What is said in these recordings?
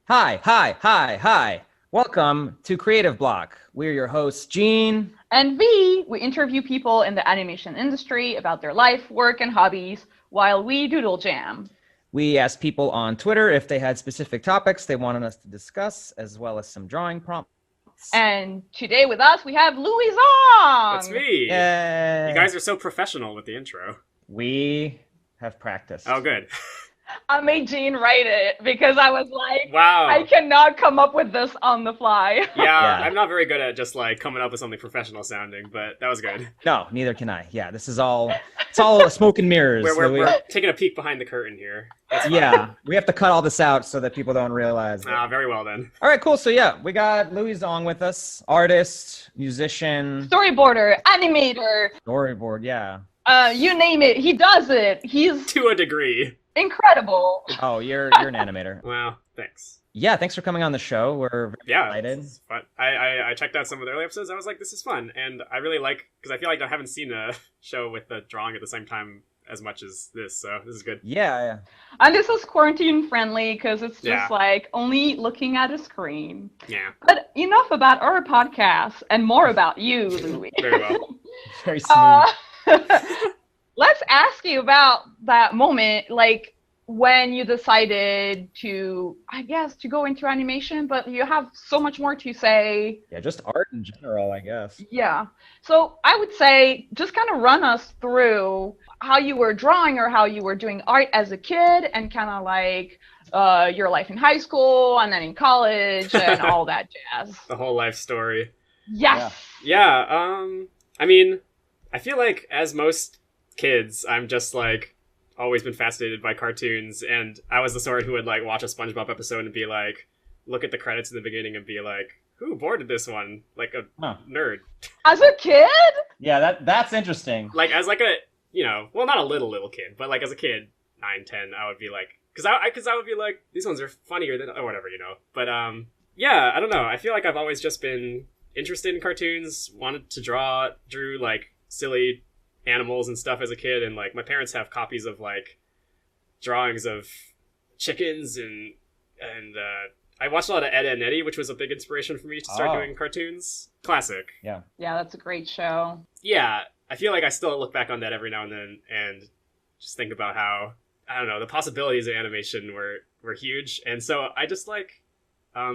Hi, hi, hi, hi. Welcome to Creative Block. We're your hosts, Gene. And we interview people in the animation industry about their life, work, and hobbies while we doodle jam. We asked people on Twitter if they had specific topics they wanted us to discuss, as well as some drawing prompts. And today with us, we have Louie Zong! That's me! Yay. You guys are so professional with the intro. We have practiced. Oh, good. I made Gene write it because I was like, Wow. I cannot come up with this on the fly. Yeah, I'm not very good at just like coming up with something professional sounding, but that was good. No, neither can I. Yeah, this is it's all smoke and mirrors. We're taking a peek behind the curtain here. Yeah, we have to cut all this out so that people don't realize. Very well then. All right, cool. So yeah, we got Louie Zong with us, artist, musician, Storyboarder, animator. storyboard. Yeah. You name it, he does it. He's To a degree. incredible. Oh, you're an animator. Wow, thanks. Yeah, thanks for coming on the show. We're very excited. It's fun. I checked out some of the early episodes. I was like, this is fun, and I really like because I feel like I haven't seen a show with the drawing at the same time as much as this, so this is good. Yeah. And this is quarantine friendly because it's just Yeah. like only looking at a screen. Yeah, But enough about our podcast and more about you, Louie. very well. Very smooth. Let's ask you about that moment, like when you decided to, I guess, to go into animation, but you have so much more to say. Yeah, just art in general, I guess. Yeah. So I would say just kind of run us through how you were drawing or how you were doing art as a kid and kind of like your life in high school and then in college and all that jazz. The whole life story. Yes. Yeah, I mean, I feel like as most kids, I'm just like always been fascinated by cartoons, and I was the sort who would like watch a SpongeBob episode and be like, look at the credits in the beginning and be like, who boarded this one? Like a nerd. As a kid? Yeah, that's interesting. Like as like a, well, not a little kid, but like as a kid, 9, 10, I would be like, because I would be like, these ones are funnier than, or whatever, But yeah, I don't know. I feel like I've always just been interested in cartoons, wanted to drew like silly animals and stuff as a kid, and like my parents have copies of like drawings of chickens and I watched a lot of Ed, Edd n Eddy, which was a big inspiration for me to start doing cartoons. Classic. Yeah, that's a great show. Yeah, I feel like I still look back on that every now and then and just think about how, I don't know, the possibilities of animation were huge, and so I just like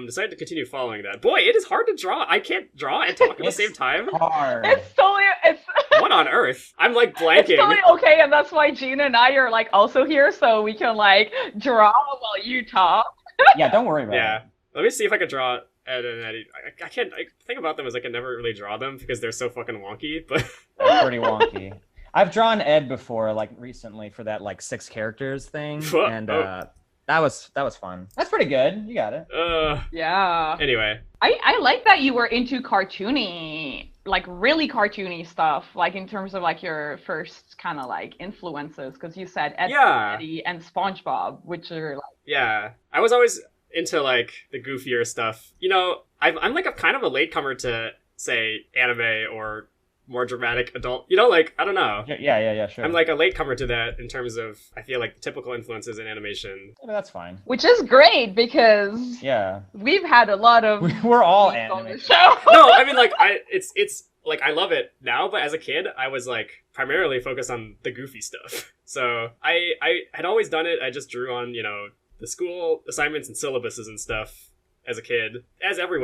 decided to continue following that. Boy, it is hard to draw. I can't draw and talk at the same time. Hard. It's totally, What on earth? I'm like blanking. it's totally okay, and that's why Gina and I are like also here, so we can like draw while you talk. Yeah, don't worry about Yeah. it. Let me see if I could draw Ed and Eddie. I can't. I think about them as I can never really draw them because they're so fucking wonky. But They're pretty wonky. I've drawn Ed before, like recently for that like 6 characters thing, and that was fun. That's pretty good. You got it. Yeah. Anyway. I like that you were into cartoony, like really cartoony stuff, like in terms of like your first kind of like influences, because you said Ed, Eddie and SpongeBob, which are like... Yeah. I was always into like the goofier stuff. I'm like a kind of a latecomer to say anime or more dramatic adult, like, I don't know. Yeah, sure. I'm like a latecomer to that in terms of, I feel like, the typical influences in animation. Yeah, that's fine. Which is great because we've had a lot of we're all on the anime. show. No, I mean, like, it's like, I love it now, but as a kid, I was like primarily focused on the goofy stuff. So I had always done it. I just drew on, the school assignments and syllabuses and stuff as a kid, as every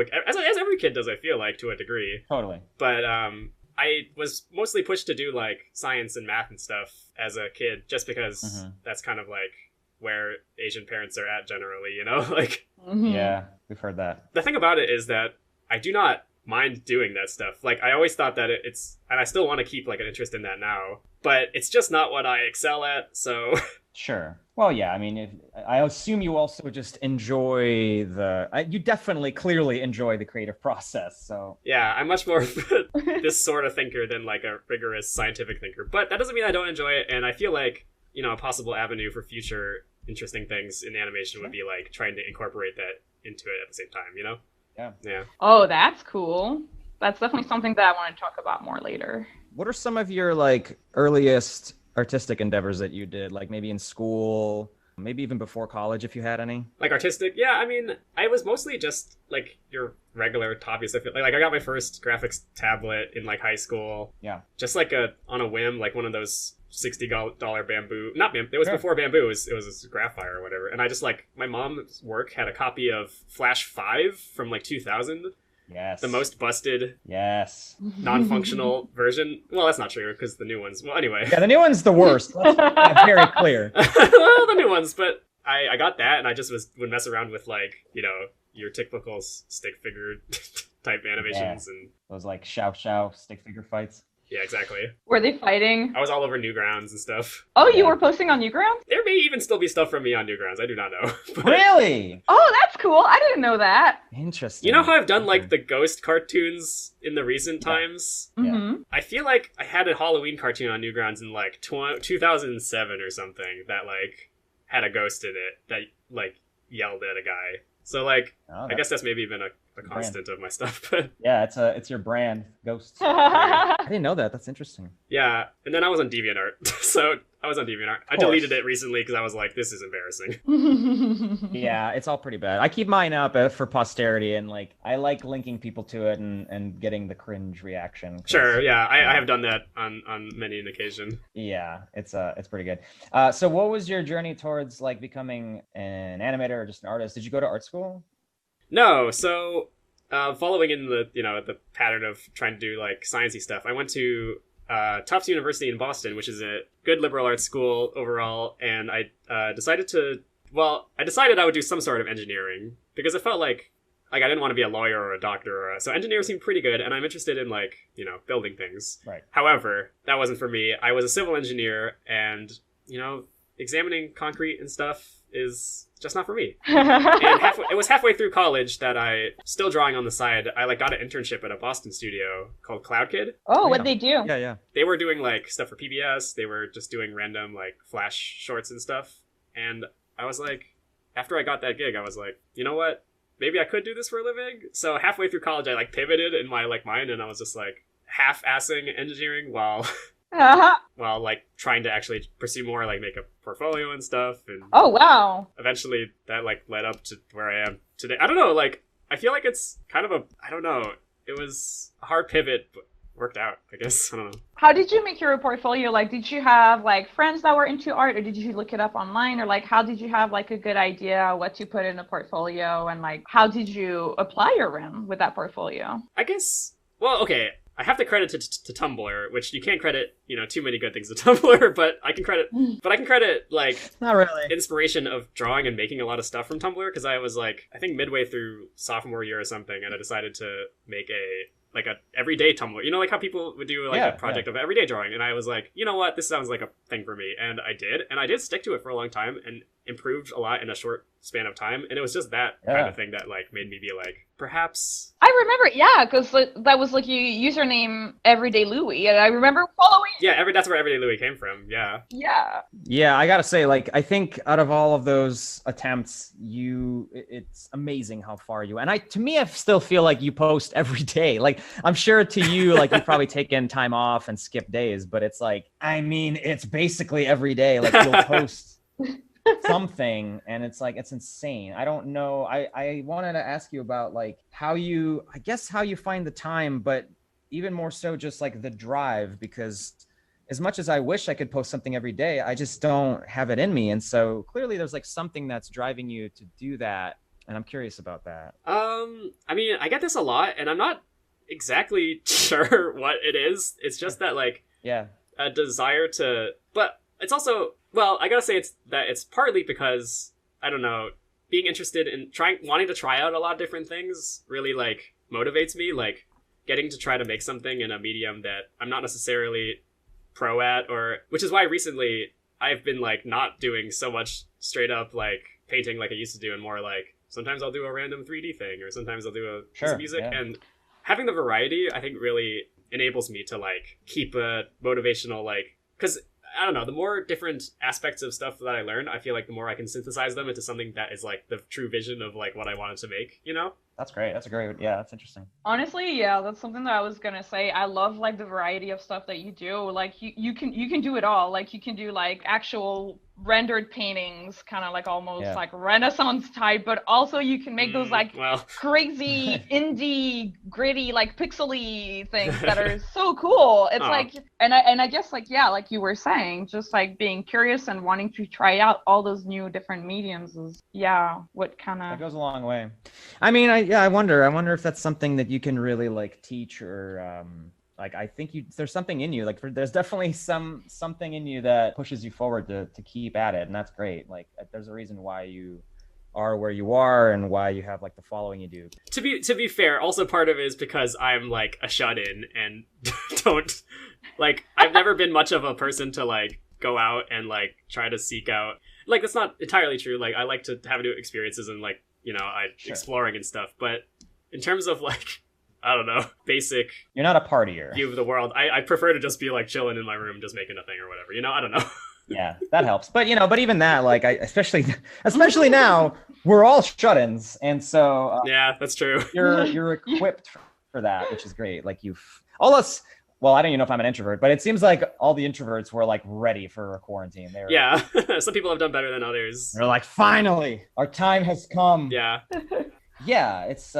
kid does, I feel like, to a degree. Totally. But I was mostly pushed to do like science and math and stuff as a kid, just because that's kind of like where Asian parents are at generally, like. Yeah, we've heard that. The thing about it is that I do not mind doing that stuff. Like, I always thought that it's, and I still want to keep like an interest in that now, but it's just not what I excel at. So Sure. Well, yeah, I mean, I assume you also just enjoy you definitely, clearly enjoy the creative process, so. Yeah, I'm much more this sort of thinker than like a rigorous scientific thinker, but that doesn't mean I don't enjoy it, and I feel like, a possible avenue for future interesting things in animation would be like trying to incorporate that into it at the same time, Yeah. Oh, that's cool. That's definitely something that I want to talk about more later. What are some of your like earliest artistic endeavors that you did, like maybe in school Maybe even before college, if you had any. Like artistic? Yeah, I mean, I was mostly just like your regular hobby stuff. Like I got my first graphics tablet in like high school. Yeah. Just like on a whim, like one of those $60 bamboo. Not bamboo. It was before bamboo. It was a graphite or whatever. And I just like my mom's work had a copy of Flash 5 from like 2000. Yes. The most busted, yes, non-functional version. Well, that's not true because the new ones. Well, anyway. Yeah, the new one's the worst. That's very clear. Well, the new ones, but I got that, and I just would mess around with like your typical stick figure type animations and those like Xiao stick figure fights. Yeah, exactly. Were they fighting? I was all over Newgrounds and stuff. Oh, you were posting on Newgrounds? There may even still be stuff from me on Newgrounds. I do not know. Really? Oh, that's cool. I didn't know that. Interesting. You know how I've done like the ghost cartoons in the recent times? Yeah. Mm-hmm. I feel like I had a Halloween cartoon on Newgrounds in like 2007 or something that like had a ghost in it that like yelled at a guy. So like, I guess that's maybe been a constant of my stuff. But yeah, it's your brand, Ghosts. I didn't know that. That's interesting. Yeah, and then I was on Deviantart. So I was on Deviantart. I deleted it recently because I was like, this is embarrassing. Yeah, it's all pretty bad. I keep mine up for posterity, and like I like linking people to it and getting the cringe reaction. Sure, yeah, I have done that on many an occasion. Yeah, it's pretty good. So what was your journey towards like becoming an animator or just an artist? Did you go to art school? No, so following in the pattern of trying to do like sciencey stuff, I went to Tufts University in Boston, which is a good liberal arts school overall, and I decided I would do some sort of engineering because it felt like I didn't want to be a lawyer or a doctor, so engineering seemed pretty good, and I'm interested in like building things. Right. However, that wasn't for me. I was a civil engineer, and examining concrete and stuff is just not for me. And it was halfway through college that I, still drawing on the side, I got an internship at a Boston studio called Cloud Kid. Oh, what'd they do? Yeah. They were doing like stuff for PBS. They were just doing random like Flash shorts and stuff. And I was like, after I got that gig, I was like, you know what? Maybe I could do this for a living. So halfway through college, I pivoted in my mind, and I was just like half-assing engineering while trying to actually pursue more, make a portfolio and stuff. And oh, wow. Eventually that led up to where I am today. I don't know, I feel like it's kind of I don't know. It was a hard pivot, but worked out, I guess. I don't know. How did you make your portfolio? Did you have friends that were into art, or did you look it up online, or how did you have a good idea what to put in a portfolio, and how did you apply your RIM with that portfolio? I guess, well, okay, I have to credit to Tumblr, which you can't credit, too many good things to Tumblr, but I can credit not really inspiration of drawing and making a lot of stuff from Tumblr, because I was I think midway through sophomore year or something, and I decided to make a everyday Tumblr, how people would do a project of everyday drawing, and I was like, you know what, this sounds like a thing for me, and I did stick to it for a long time and improved a lot in a short span of time, and it was just that kind of thing that made me be perhaps I remember, yeah, because that was your username Everyday Louie, and I remember following. Yeah, that's where Everyday Louie came from. Yeah, I gotta say, I think out of all of those attempts, it's amazing how far you went. And to me, I still feel like you post every day. I'm sure to you, you've probably taken time off and skipped days, but it's it's basically every day. You'll post something, and it's insane. I don't know. I wanted to ask you about how you find the time, but even more so just the drive, because as much as I wish I could post something every day, I just don't have it in me. And so clearly there's something that's driving you to do that, and I'm curious about that. I mean, I get this a lot, and I'm not exactly sure what it is. It's just that a desire to, but it's also, well, I gotta say it's partly because, I don't know, being interested in wanting to try out a lot of different things really motivates me, getting to try to make something in a medium that I'm not necessarily pro at, which is why recently I've been not doing so much straight up painting like I used to do, and more sometimes I'll do a random 3D thing, or sometimes I'll do a piece of music, and having the variety I think really enables me to keep a motivational because I don't know, the more different aspects of stuff that I learn, I feel the more I can synthesize them into something that is the true vision of what I wanted to make, That's great. That's interesting. Honestly, yeah, that's something that I was gonna say. I love the variety of stuff that you do. You can do it all. You can do actual rendered paintings, kind of like almost Yeah. like Renaissance type, but also you can make those like well, crazy indie gritty like pixely things that are so cool. It's Aw. like, and I guess like, yeah, like you were saying, just like being curious and wanting to try out all those new different mediums is, yeah, what kind That of goes a long way. I mean, I wonder if that's something that you can really like teach or like I think there's something in you, like there's definitely something in you that pushes you forward to keep at it, and that's great. Like there's a reason why you are where you are and why you have like the following you do. to be fair, also part of it is because I'm like a shut-in and don't like I've never been much of a person to like go out and like try to seek out, like that's not entirely true. Like I like to have new experiences and like, you know, Sure. exploring and stuff, but in terms of like, I don't know, basic You're not a partier. view of the world, I prefer to just be like chilling in my room just making a thing or whatever, you know. I don't know. Yeah, that helps. But but even that, like especially now, we're all shut-ins, and so Yeah, that's true. you're equipped for that, which is great. Like all us. Well, I don't even know if I'm an introvert, but it seems like all the introverts were like ready for a quarantine. Yeah. Some people have done better than others. They're like, finally, our time has come. Yeah. Yeah, it's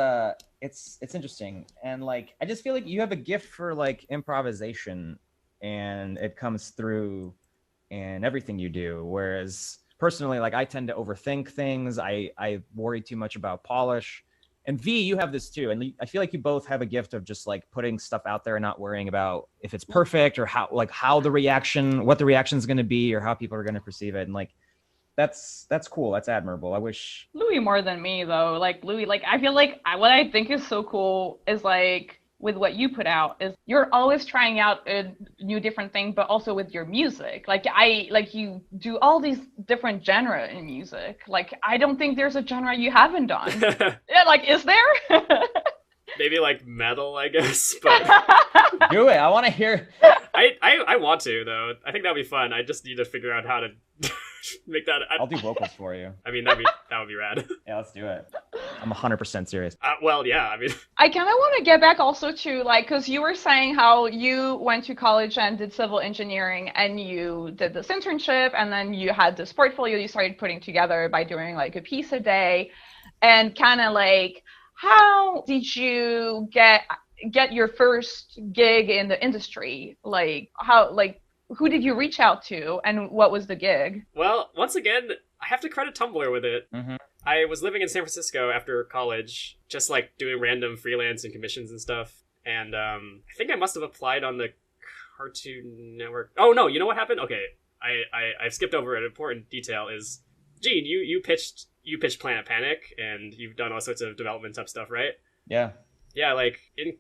interesting, and like I just feel like you have a gift for like improvisation, and it comes through in everything you do. Whereas personally, like I tend to overthink things. I worry too much about polish. And V, you have this too, and I feel like you both have a gift of just like putting stuff out there and not worrying about if it's perfect or what the reaction is going to be or how people are going to perceive it. And like that's cool. That's admirable. I wish. Louie more than me though. Like Louie, like I feel like what I think is so cool is like with what you put out is you're always trying out a new different thing, but also with your music. Like you do all these different genre in music. Like I don't think there's a genre you haven't done. Yeah, like is there? Maybe like metal, I guess, but Do it. I want to hear. I want to though. I think that'd be fun. I just need to figure out how to make that. I'll do vocals for you. I mean, that would be rad. Yeah, let's do it. I'm 100% serious. Well, yeah. I mean, I kind of want to get back also to like, because you were saying how you went to college and did civil engineering and you did this internship and then you had this portfolio you started putting together by doing like a piece a day, and kind of like, how did you get your first gig in the industry? Like who did you reach out to and what was the gig? well, once again, I have to credit Tumblr with it. Mm-hmm. I was living in San Francisco after college, just like doing random freelance and commissions and stuff. And I think I must have applied on the Cartoon Network. Oh no, you know what happened? Okay, I skipped over an important detail. Is Gene, you pitched Planet Panic and you've done all sorts of development type stuff, right? Yeah. Yeah, like in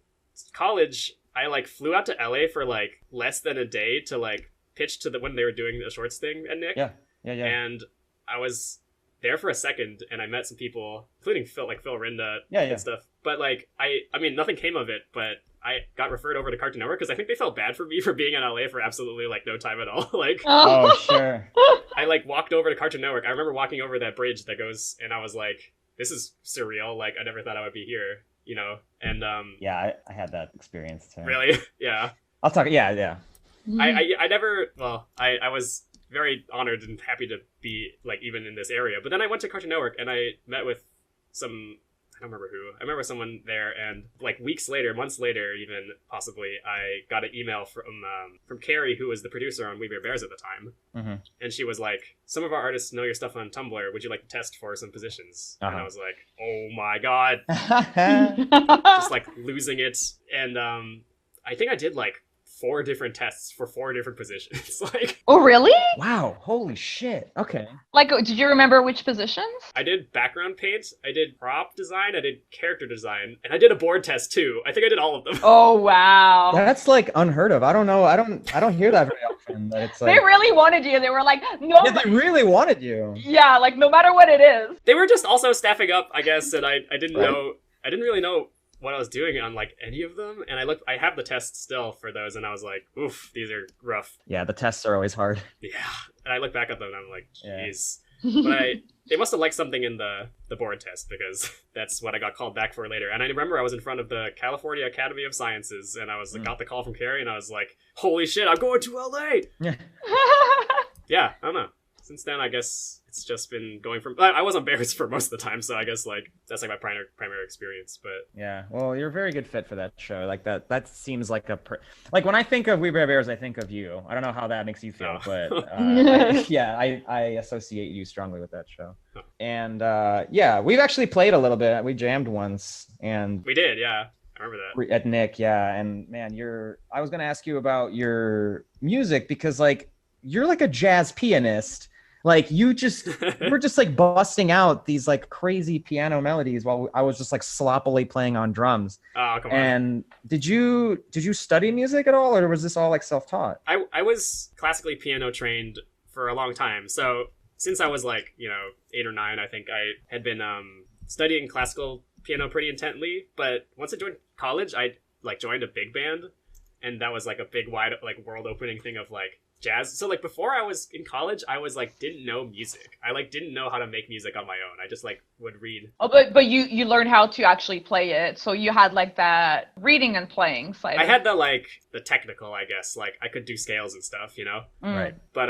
college, I like flew out to LA for like less than a day to like pitch to when they were doing the shorts thing at Nick. Yeah. And I was there for a second and I met some people, including Phil Rinda and stuff. But like, I mean, nothing came of it, but I got referred over to Cartoon Network because I think they felt bad for me for being in LA for absolutely like no time at all. Like, Oh, sure. I like walked over to Cartoon Network. I remember walking over that bridge that goes, and I was like, this is surreal. Like, I never thought I would be here, you know? And, Yeah, I had that experience too. really? Yeah. I'll talk. Yeah. I never, well, I was very honored and happy to be like even in this area. But then I went to Cartoon Network and I met with some, I don't remember who. I remember someone there, and like weeks later, months later, even possibly, I got an email from Carrie, who was the producer on We Bear Bears at the time, Mm-hmm. and she was like, "Some of our artists know your stuff on Tumblr. Would you like to test for some positions?" And I was like, "Oh my god!" Just like losing it, and I think I did like 4 different tests for 4 different positions. Like, Oh, really? Wow. Holy shit. Okay. Like, did you remember which positions? I did background paint, I did prop design, I did character design, and I did a board test too. I think I did all of them. Oh, wow. That's like unheard of. I don't know. I don't hear that very often. That it's like They really wanted you. They were like, no. yeah, they really wanted you. Yeah, like no matter what it is. They were just also staffing up, I guess, and I didn't Right. know, I didn't really know what I was doing on like any of them, and I have the tests still for those, and I was like, oof, these are rough. Yeah, the tests are always hard. Yeah, and I look back at them and I'm like, Yeah. jeez. But they must have liked something in the board test, because that's what I got called back for later. And I remember I was in front of the California Academy of Sciences, and I got the call from Carrie, and I was like, holy shit, I'm going to LA. Yeah. Yeah, I don't know. since then, I guess it's just been going from. I was on Bears for most of the time, so I guess like that's like my primary experience. But Yeah, well, you're a very good fit for that show. Like that seems like like when I think of We Bare Bears, I think of you. I don't know how that makes you feel, but I associate you strongly with that show. And yeah, we've actually played a little bit. We jammed once, and we did, yeah. I remember that. At Nick, yeah. And man, I was gonna ask you about your music because like you're like a jazz pianist. Like we're just like busting out these like crazy piano melodies while I was just like sloppily playing on drums. Oh, come on. And did you study music at all, or was this all like self-taught? I was classically piano trained for a long time. So since I was like, 8 or 9, I think I had been studying classical piano pretty intently. But once I joined college, I like joined a big band, and that was like a big wide like world opening thing of like jazz. So like before I was in college, I was like didn't know music. I like didn't know how to make music on my own. I just like would read. Oh, but you learned how to actually play it. So you had like that reading and playing side. I had the technical, I guess. Like I could do scales and stuff, Right. But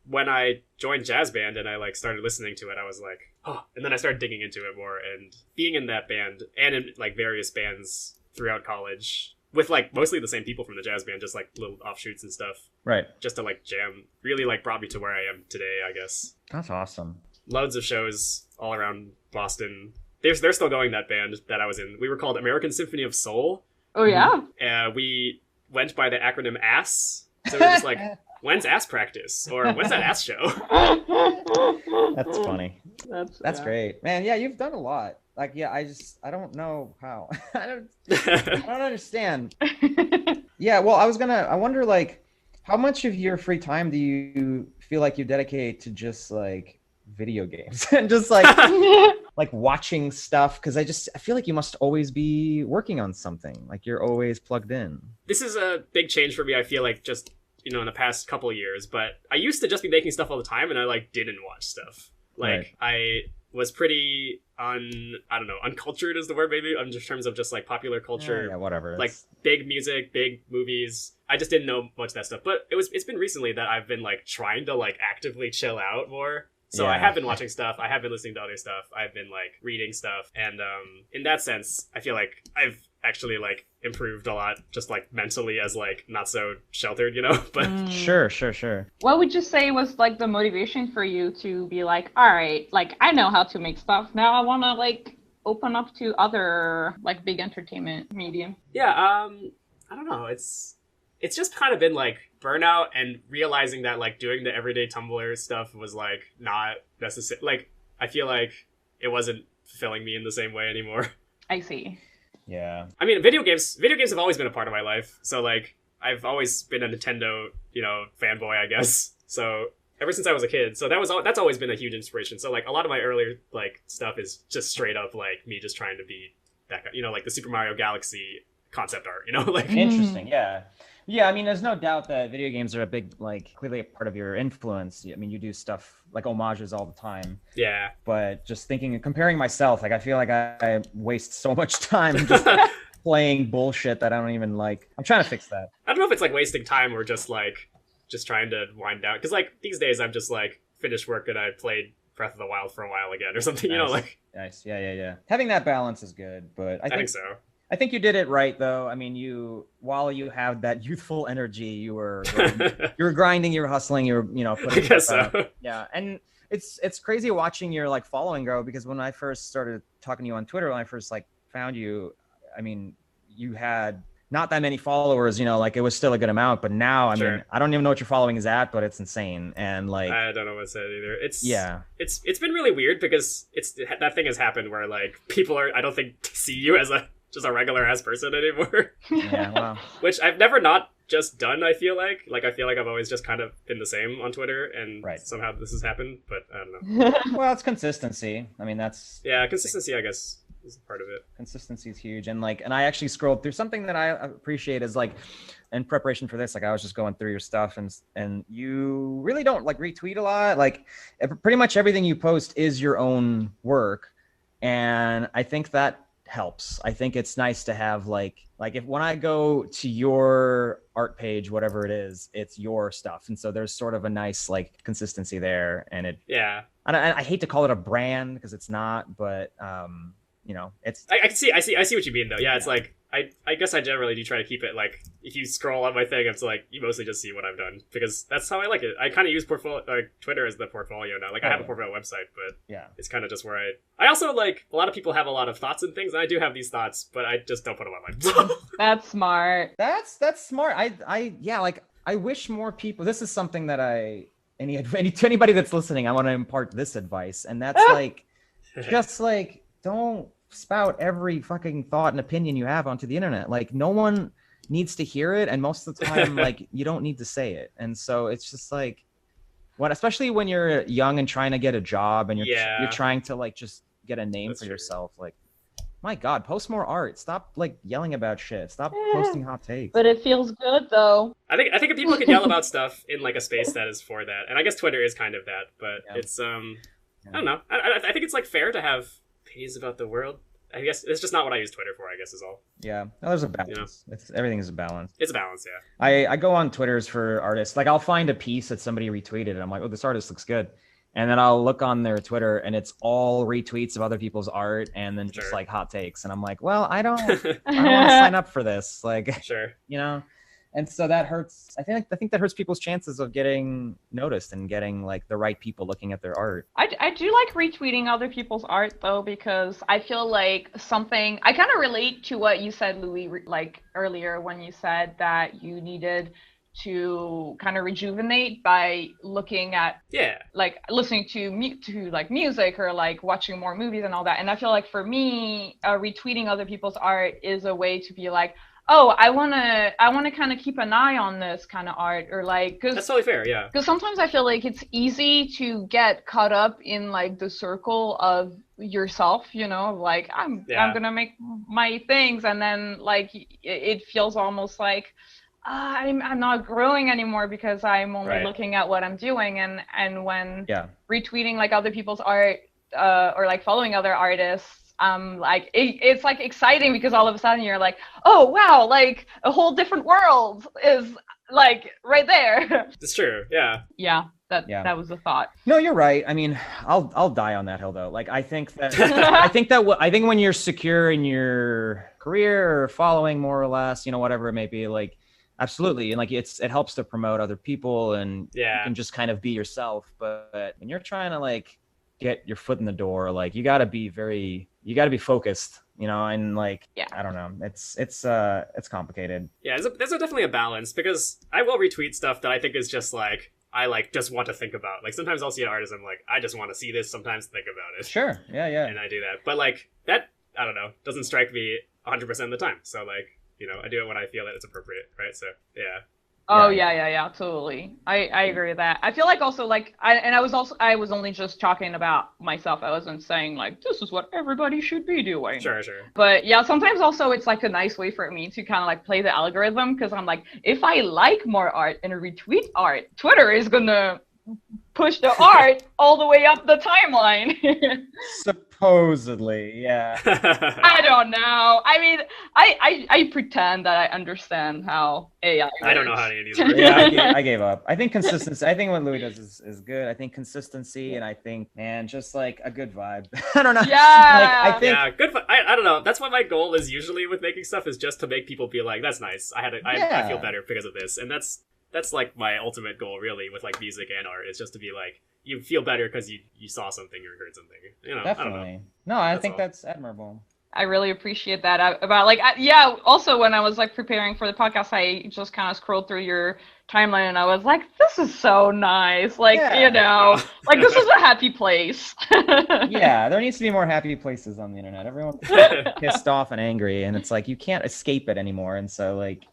when I joined jazz band and I like started listening to it, I was like, oh, and then I started digging into it more, and being in that band and in like various bands throughout college with like mostly the same people from the jazz band, just like little offshoots and stuff. Right. Just to like jam really like brought me to where I am today, I guess. That's awesome. Loads of shows all around Boston. They're still going, that band that I was in. We were called American Symphony of Soul. Oh yeah. We went by the acronym ASS. So we're just like, when's ass practice? Or when's that ass show? That's funny. That's yeah. great. Man, yeah, you've done a lot. Like, yeah, I don't know how. I don't understand. Yeah, well, I wonder, like, how much of your free time do you feel like you dedicate to just, like, video games? And just, like, like watching stuff? Because I feel like you must always be working on something. Like, you're always plugged in. This is a big change for me, I feel like, just, in the past couple of years. But I used to just be making stuff all the time, and I, like, didn't watch stuff. Like, Right. I was pretty uncultured is the word, maybe, in terms of just like popular culture. Yeah, whatever. Like big music, big movies. I just didn't know much of that stuff. But it's been recently that I've been like trying to like actively chill out more. So I Yeah. have been watching stuff. I have been listening to other stuff. I've been like reading stuff. And in that sense, I feel like I've actually like improved a lot, just like mentally as like not so sheltered, But Sure. What would you say was like the motivation for you to be like, all right, like I know how to make stuff. Now I want to like open up to other like big entertainment medium. yeah, I don't know. It's just kind of been like burnout and realizing that like doing the everyday Tumblr stuff was like not necessary. Like I feel like it wasn't fulfilling me in the same way anymore. I see. Yeah. I mean, video games have always been a part of my life. So like I've always been a Nintendo, fanboy, I guess. So ever since I was a kid. So that's always been a huge inspiration. So like a lot of my earlier like stuff is just straight up like me just trying to be that guy, like the Super Mario Galaxy concept art, like Interesting. Yeah. Yeah, I mean, there's no doubt that video games are a big, like, clearly a part of your influence. I mean, you do stuff like homages all the time. yeah. But just comparing myself, like, I feel like I waste so much time just playing bullshit that I don't even like. I'm trying to fix that. I don't know if it's like wasting time or just trying to wind down. Because like these days I'm just like finished work and I played Breath of the Wild for a while again or something, Nice. Nice. Yeah. Having that balance is good, but I think so. I think you did it right, though. I mean, while you have that youthful energy, you were grinding, you were hustling, you were, putting I guess stuff so. out. Yeah, and it's crazy watching your like following grow, because when I first started talking to you on Twitter, when I first like found you, I mean, you had not that many followers, like it was still a good amount, but now, I mean, I don't even know what your following is at, but it's insane. And like, I don't know what to say either. It's been really weird because that thing has happened where like people I don't think see you as just a regular ass person anymore. Yeah, wow. Which I've never not just done, I feel like. Like, I feel like I've always just kind of been the same on Twitter, and somehow this has happened, but I don't know. Well, it's consistency. I mean, that's... Yeah, consistency, I guess, is a part of it. Consistency is huge. And I actually scrolled through something that I appreciate is like, in preparation for this, like I was just going through your stuff, and you really don't like retweet a lot. Like, pretty much everything you post is your own work. And I think that helps. I think it's nice to have like if when I go to your art page, whatever it is, it's your stuff, and so there's sort of a nice like consistency there, and it. Yeah. I hate to call it a brand because it's not, but you know, it's. I see what you mean though. Yeah, it's like I guess I generally do try to keep it like if you scroll on my thing, it's like you mostly just see what I've done because that's how I like it. I kind of use Twitter as the portfolio now. Like I have a portfolio website, but yeah, it's kind of just where I also like a lot of people have a lot of thoughts and things, and I do have these thoughts, but I just don't put them on my. That's smart. That's smart. I wish more people. This is something that to anybody that's listening, I want to impart this advice, and that's like, just like don't spout every fucking thought and opinion you have onto the internet. Like no one needs to hear it, and most of the time like you don't need to say it. And so it's just like especially when you're young and trying to get a job and you're trying to like just get a name for yourself. Like my God, post more art. Stop like yelling about shit. Stop posting hot takes. But it feels good though. I think if people can yell about stuff in like a space that is for that, and I guess Twitter is kind of that, but it's I don't know. I think it's like fair to have opinions about the world. I guess it's just not what I use Twitter for, I guess is all. Yeah. No, there's a balance. You know? Everything is a balance. It's a balance, yeah. I go on Twitters for artists. Like I'll find a piece that somebody retweeted and I'm like, oh, this artist looks good. And then I'll look on their Twitter and it's all retweets of other people's art and then just like hot takes. And I'm like, well, I don't want to sign up for this. Like, you know? And so that hurts. I think that hurts people's chances of getting noticed and getting like the right people looking at their art. I do like retweeting other people's art though, because I feel like something I kind of relate to what you said, Louie, like earlier when you said that you needed to kind of rejuvenate by looking at like listening to like music or like watching more movies and all that. And I feel like for me, retweeting other people's art is a way to be like, oh, I want to kind of keep an eye on this kind of art, or like, cause that's totally fair, yeah. Because sometimes I feel like it's easy to get caught up in like the circle of yourself, you know, like I'm gonna make my things, and then like it feels almost like I'm not growing anymore because I'm only looking at what I'm doing, and when retweeting like other people's art or like following other artists. Like it's like exciting because all of a sudden you're like, oh wow, like a whole different world is like right there. It's true, yeah. That was the thought. No, you're right. I mean, I'll die on that hill though. Like I think that when you're secure in your career or following more or less, you know, whatever it may be, like absolutely, and like it helps to promote other people and you can just kind of be yourself. But when you're trying to like get your foot in the door, like you got to be focused, you know, and like I don't know, it's complicated. There's definitely a balance, because I will retweet stuff that I think is just like I like just want to think about. Like sometimes I'll see an artist, I'm like, I just want to see this, sometimes think about it. Sure, yeah, and I do that, but like that, I don't know, doesn't strike me 100% of the time. So like, you know, I do it when I feel that it's appropriate, right? So yeah. Oh yeah, totally. I agree with that. I feel like also like I was only just talking about myself. I wasn't saying like this is what everybody should be doing. Sure. But yeah, sometimes also it's like a nice way for me to kind of like play the algorithm, because I'm like, if I like more art and retweet art, Twitter is gonna push the art all the way up the timeline. Supposedly, yeah. I don't know. I mean, I pretend that I understand how AI works. I don't know how to use it. Yeah, I gave up. I think consistency. I think what Louie does is good. I think consistency, and I think, man, just like a good vibe. I don't know. Yeah. Like, I think, good. I don't know. That's what my goal is usually with making stuff, is just to make people be like, that's nice. I feel better because of this, and that's like my ultimate goal, really, with like music and art, is just to be like, you feel better because you saw something or heard something. You know, definitely. I don't know. No, I think that's admirable. I really appreciate that. Also when I was like preparing for the podcast, I just kind of scrolled through your timeline and I was like, this is so nice. Like, you know, like this is a happy place. Yeah, there needs to be more happy places on the internet. Everyone's pissed off and angry, and it's like you can't escape it anymore. And so like,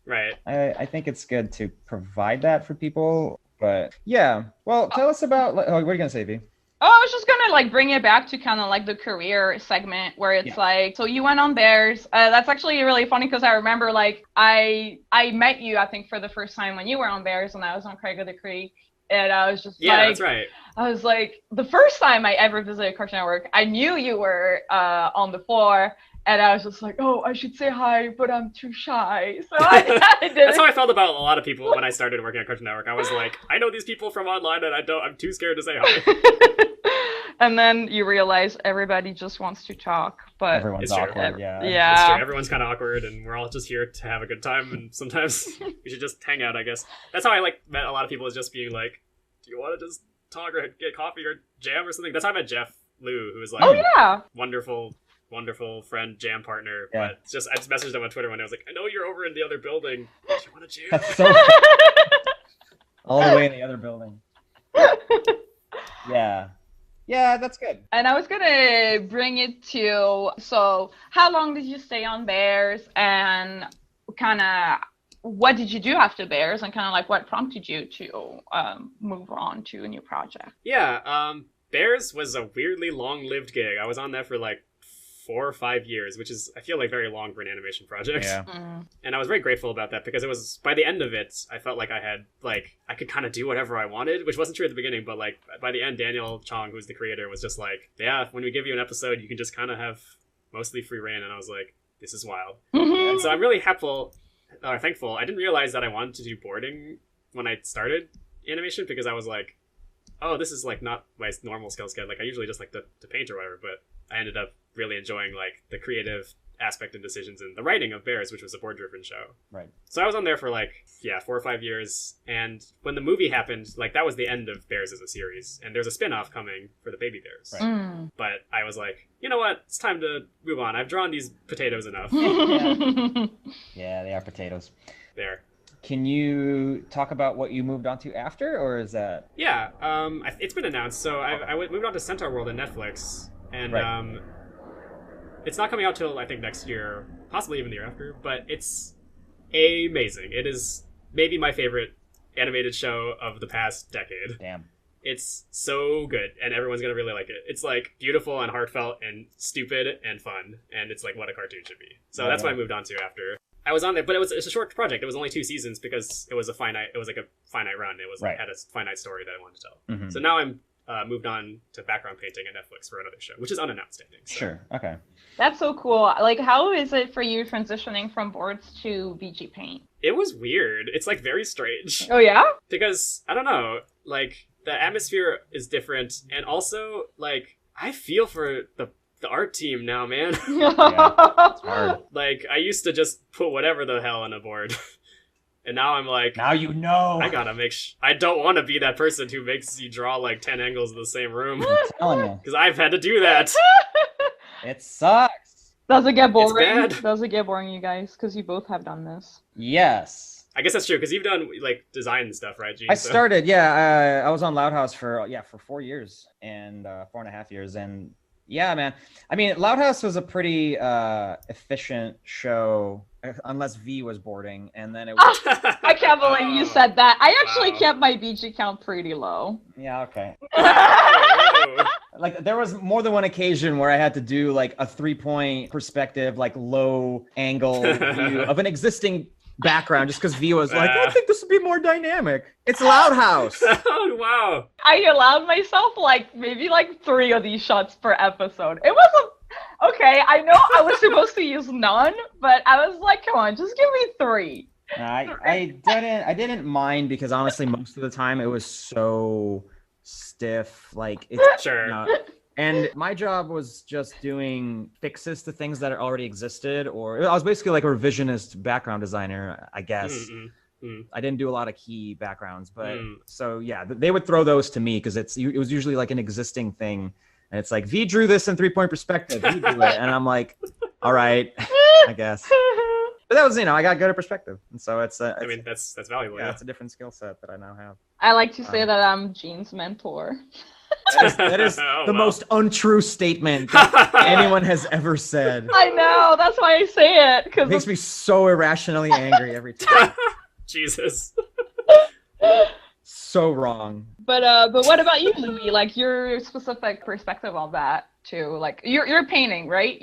I think it's good to provide that for people. But yeah, well, tell us about, what are you going to say, V? Oh, I was just gonna like bring it back to kind of like the career segment where it's like, so you went on Bears. That's actually really funny because I remember like I met you, I think, for the first time when you were on Bears, and I was on Craig of the Creek, and I was just that's right. I was like, the first time I ever visited Cartoon Network, I knew you were on the floor, And I was just like, oh, I should say hi, but I'm too shy. So I didn't. That's how I felt about a lot of people when I started working at Cartoon Network. I was like, I know these people from online, and I'm too scared to say hi. And then you realize everybody just wants to talk, but Everyone's awkward. Yeah. It's true. Everyone's kind of awkward, and we're all just here to have a good time. And sometimes we should just hang out, I guess. That's how I met a lot of people, is just being like, do you want to just talk or get coffee or jam or something? That's how I met Jeff Liu, who was like, wonderful friend, jam partner. Yeah. But I just messaged him on Twitter when I was like, I know you're over in the other building. Do you want to jam? That's so all the way in the other building. Yeah. Yeah, that's good. And I was gonna bring it to, so how long did you stay on Bears, and kind of what did you do after Bears, and kind of like what prompted you to move on to a new project? Yeah, Bears was a weirdly long-lived gig. I was on that for like 4 or 5 years, which is, I feel like, very long for an animation project. Yeah. And I was very grateful about that, because it was, by the end of it, I felt like I could kind of do whatever I wanted, which wasn't true at the beginning, but like by the end, Daniel Chong, who's the creator, was just like, yeah, when we give you an episode, you can just kind of have mostly free reign. And I was like, this is wild. And so I'm really thankful. I didn't realize that I wanted to do boarding when I started animation, because I was like, oh, this is like not my normal skill set. Like I usually just like to paint or whatever, but I ended up really enjoying like the creative aspect and decisions in the writing of Bears, which was a board-driven show. Right. So I was on there for 4 or 5 years, and when the movie happened, like that was the end of Bears as a series, and there's a spin-off coming for the Baby Bears. Right. But I was like, you know what? It's time to move on. I've drawn these potatoes enough. Yeah, they are potatoes. There. Can you talk about what you moved on to after, or is that? Yeah, it's been announced. So I moved on to Centaur World on Netflix, and Right. It's not coming out till I think next year, possibly even the year after. But it's amazing. It is maybe my favorite animated show of the past decade. Damn. It's so good, and everyone's gonna really like it. It's like beautiful and heartfelt and stupid and fun, and it's like what a cartoon should be. So that's what I moved on to after. I was on there, but it's a short project. It was only 2 seasons because it was like a finite run. It was had a finite story that I wanted to tell. Mm-hmm. So now I'm moved on to background painting at Netflix for another show, which is unannounced, I think. So. Sure. Okay. That's so cool. Like, how is it for you transitioning from boards to VG Paint? It was weird. It's like very strange. Oh yeah? Because I don't know, like the atmosphere is different, and also like I feel for the art team now, man. Yeah, it's hard. Like I used to just put whatever the hell on a board. And now I'm like, now you know. I gotta I don't want to be that person who makes you draw like 10 angles in the same room. I'm telling you. Because I've had to do that. It sucks. Does it get boring? It's bad. Does it get boring, you guys? Because you both have done this. Yes. I guess that's true, because you've done like design and stuff, right, Gene? I started, I was on Loud House for 4 years and 4.5 years, and yeah, man. I mean, Loud House was a pretty efficient show, unless V was boarding, and then it was. I can't believe you said that. I actually kept my BG count pretty low. Yeah, okay. Whoa. Like there was more than one occasion where I had to do like a 3-point perspective, like low angle view of an existing background, just because V was like, I think this would be more dynamic. It's Loud House. Oh, wow. I allowed myself maybe 3 of these shots per episode. It was okay. I know I was supposed to use none, but I was like, come on, just give me 3. I didn't mind, because honestly, most of the time it was so stiff. Like it's Sure. And my job was just doing fixes to things that already existed, or I was basically like a revisionist background designer, I guess. I didn't do a lot of key backgrounds, but so yeah, they would throw those to me because it was usually like an existing thing, and it's like V drew this in 3-point perspective, V drew it, and I'm like, all right, I guess. But that was, I got good at perspective, and so it's I mean, that's valuable. Yeah, it's a different skill set that I now have. I like to say that I'm Gene's mentor. That is the most untrue statement that anyone has ever said. I know, that's why I say it. It makes me so irrationally angry every time. Jesus. So wrong. But what about you, Louie? Like your specific perspective on that too. Like you're painting, right?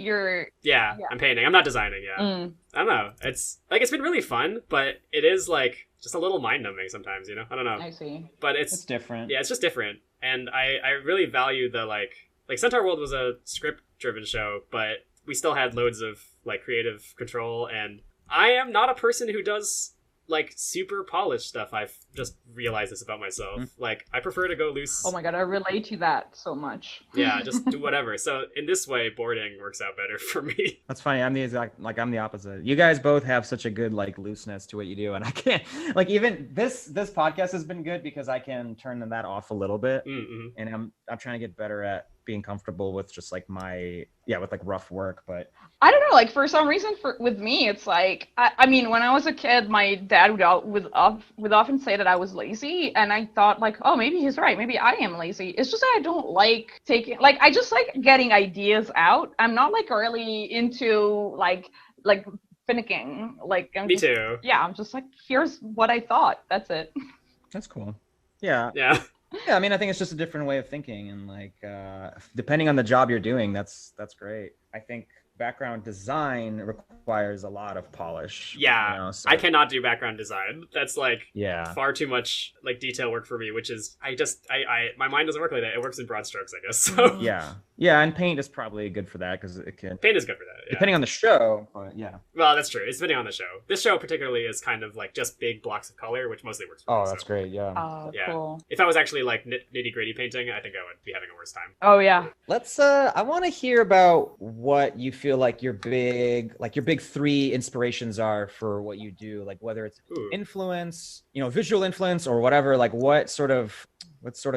Yeah, I'm painting. I'm not designing. Yeah. I don't know. It's been really fun, but it is like just a little mind numbing sometimes. I don't know. I see. But It's different. Yeah, it's just different, and I really value the like Centaur World was a script driven show, but we still had loads of like creative control, and I am not a person who does like super polished stuff. I've just realized this about myself. Like I prefer to go loose. Oh my god, I relate to that so much. Yeah, just do whatever. So in this way, boarding works out better for me. That's funny. I'm the opposite. You guys both have such a good like looseness to what you do, and I can't like even this podcast has been good because I can turn that off a little bit, and I'm trying to get better at being comfortable with just like with like rough work. But I don't know, like for some reason with me it's like I mean when I was a kid my dad would often say that I was lazy, and I thought like, oh, maybe he's right, maybe I am lazy. It's just that I don't like taking, like I just like getting ideas out. I'm not like really into like finicking. Like Me too. Yeah, I'm just like, here's what I thought, that's it. that's cool. Yeah. I mean, I think it's just a different way of thinking, and like depending on the job you're doing, that's great. I think background design requires a lot of polish. Yeah, you know, so. I cannot do background design. That's like far too much like detail work for me, which is I my mind doesn't work like that. It works in broad strokes, I guess. So yeah, and paint is probably good for that because it can. Paint is good for that, depending on the show. But yeah. Well, that's true. It's depending on the show. This show particularly is kind of like just big blocks of color, which mostly works for me. Oh, that's great. Yeah. Oh, cool. If I was actually like nitty gritty painting, I think I would be having a worse time. Oh yeah. Let's. I want to hear about what you feel like your big 3 inspirations are for what you do. Like whether it's influence, visual influence, or whatever. Like what sort of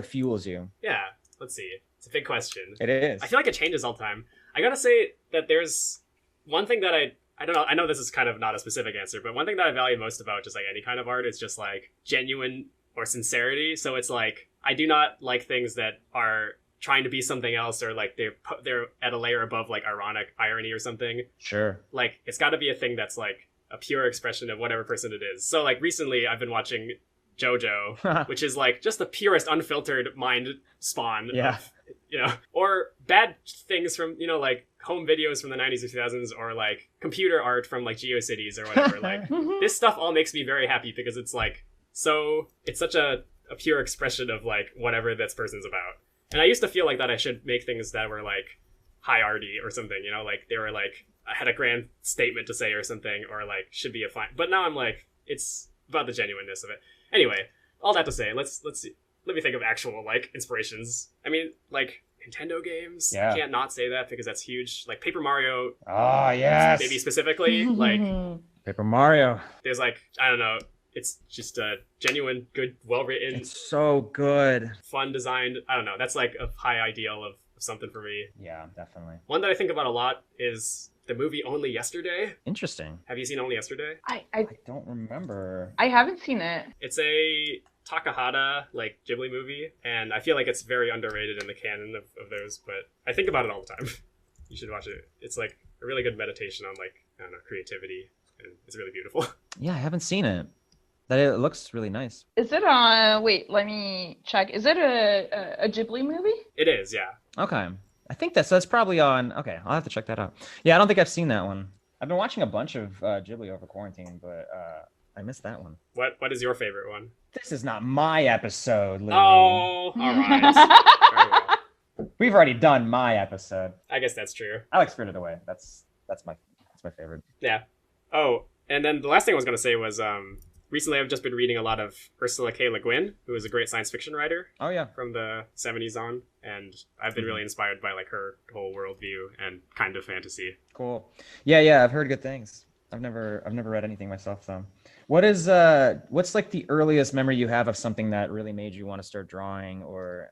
fuels you? Yeah. Let's see. It's a big question. It is. I feel like it changes all the time. I gotta say that there's one thing that I don't know. I know this is kind of not a specific answer, but one thing that I value most about just like any kind of art is just like genuine or sincerity. So it's like I do not like things that are trying to be something else, or like they're at a layer above like irony or something. Sure. Like it's got to be a thing that's like a pure expression of whatever person it is. So like recently I've been watching JoJo, which is like just the purest unfiltered mind spawn. Yeah. Of, or bad things from, like home videos from the 90s or 2000s, or like computer art from like GeoCities or whatever. Like this stuff all makes me very happy because it's like, so it's such a pure expression of like whatever this person's about. And I used to feel like that I should make things that were like high arty or something, like they were like, I had a grand statement to say or something, or like should be a fine. But now I'm like, it's about the genuineness of it. Anyway, all that to say, let's see. Let me think of actual like inspirations. I mean, like Nintendo games. Yeah. I can't not say that because that's huge. Like Paper Mario. Oh yes. Maybe specifically like Paper Mario. There's like, I don't know. It's just a genuine, good, well-written. It's so good. Fun designed. I don't know. That's like a high ideal of something for me. Yeah, definitely. One that I think about a lot is the movie Only Yesterday. Interesting. Have you seen Only Yesterday? I don't remember. I haven't seen it. It's a Takahata like Ghibli movie, and I feel like it's very underrated in the canon of those, but I think about it all the time. You should watch it. It's like a really good meditation on like, I don't know, creativity, and it's really beautiful. Yeah, I haven't seen it. It looks really nice. Is it wait, let me check. Is it a Ghibli movie? It is, yeah. Okay. I think that's probably on. Okay, I'll have to check that out. Yeah, I don't think I've seen that one. I've been watching a bunch of Ghibli over quarantine, but I missed that one. What is your favorite one? This is not my episode, Louie. Oh, all right. Very well. We've already done my episode. I guess that's true. I like Spirited Away. That's my favorite. Yeah. Oh, and then the last thing I was going to say was recently I've just been reading a lot of Ursula K. Le Guin, who is a great science fiction writer. Oh yeah. From the 70s on, and I've been really inspired by like her whole worldview and kind of fantasy. Cool. Yeah, I've heard good things. I've never read anything myself though. What's like the earliest memory you have of something that really made you want to start drawing or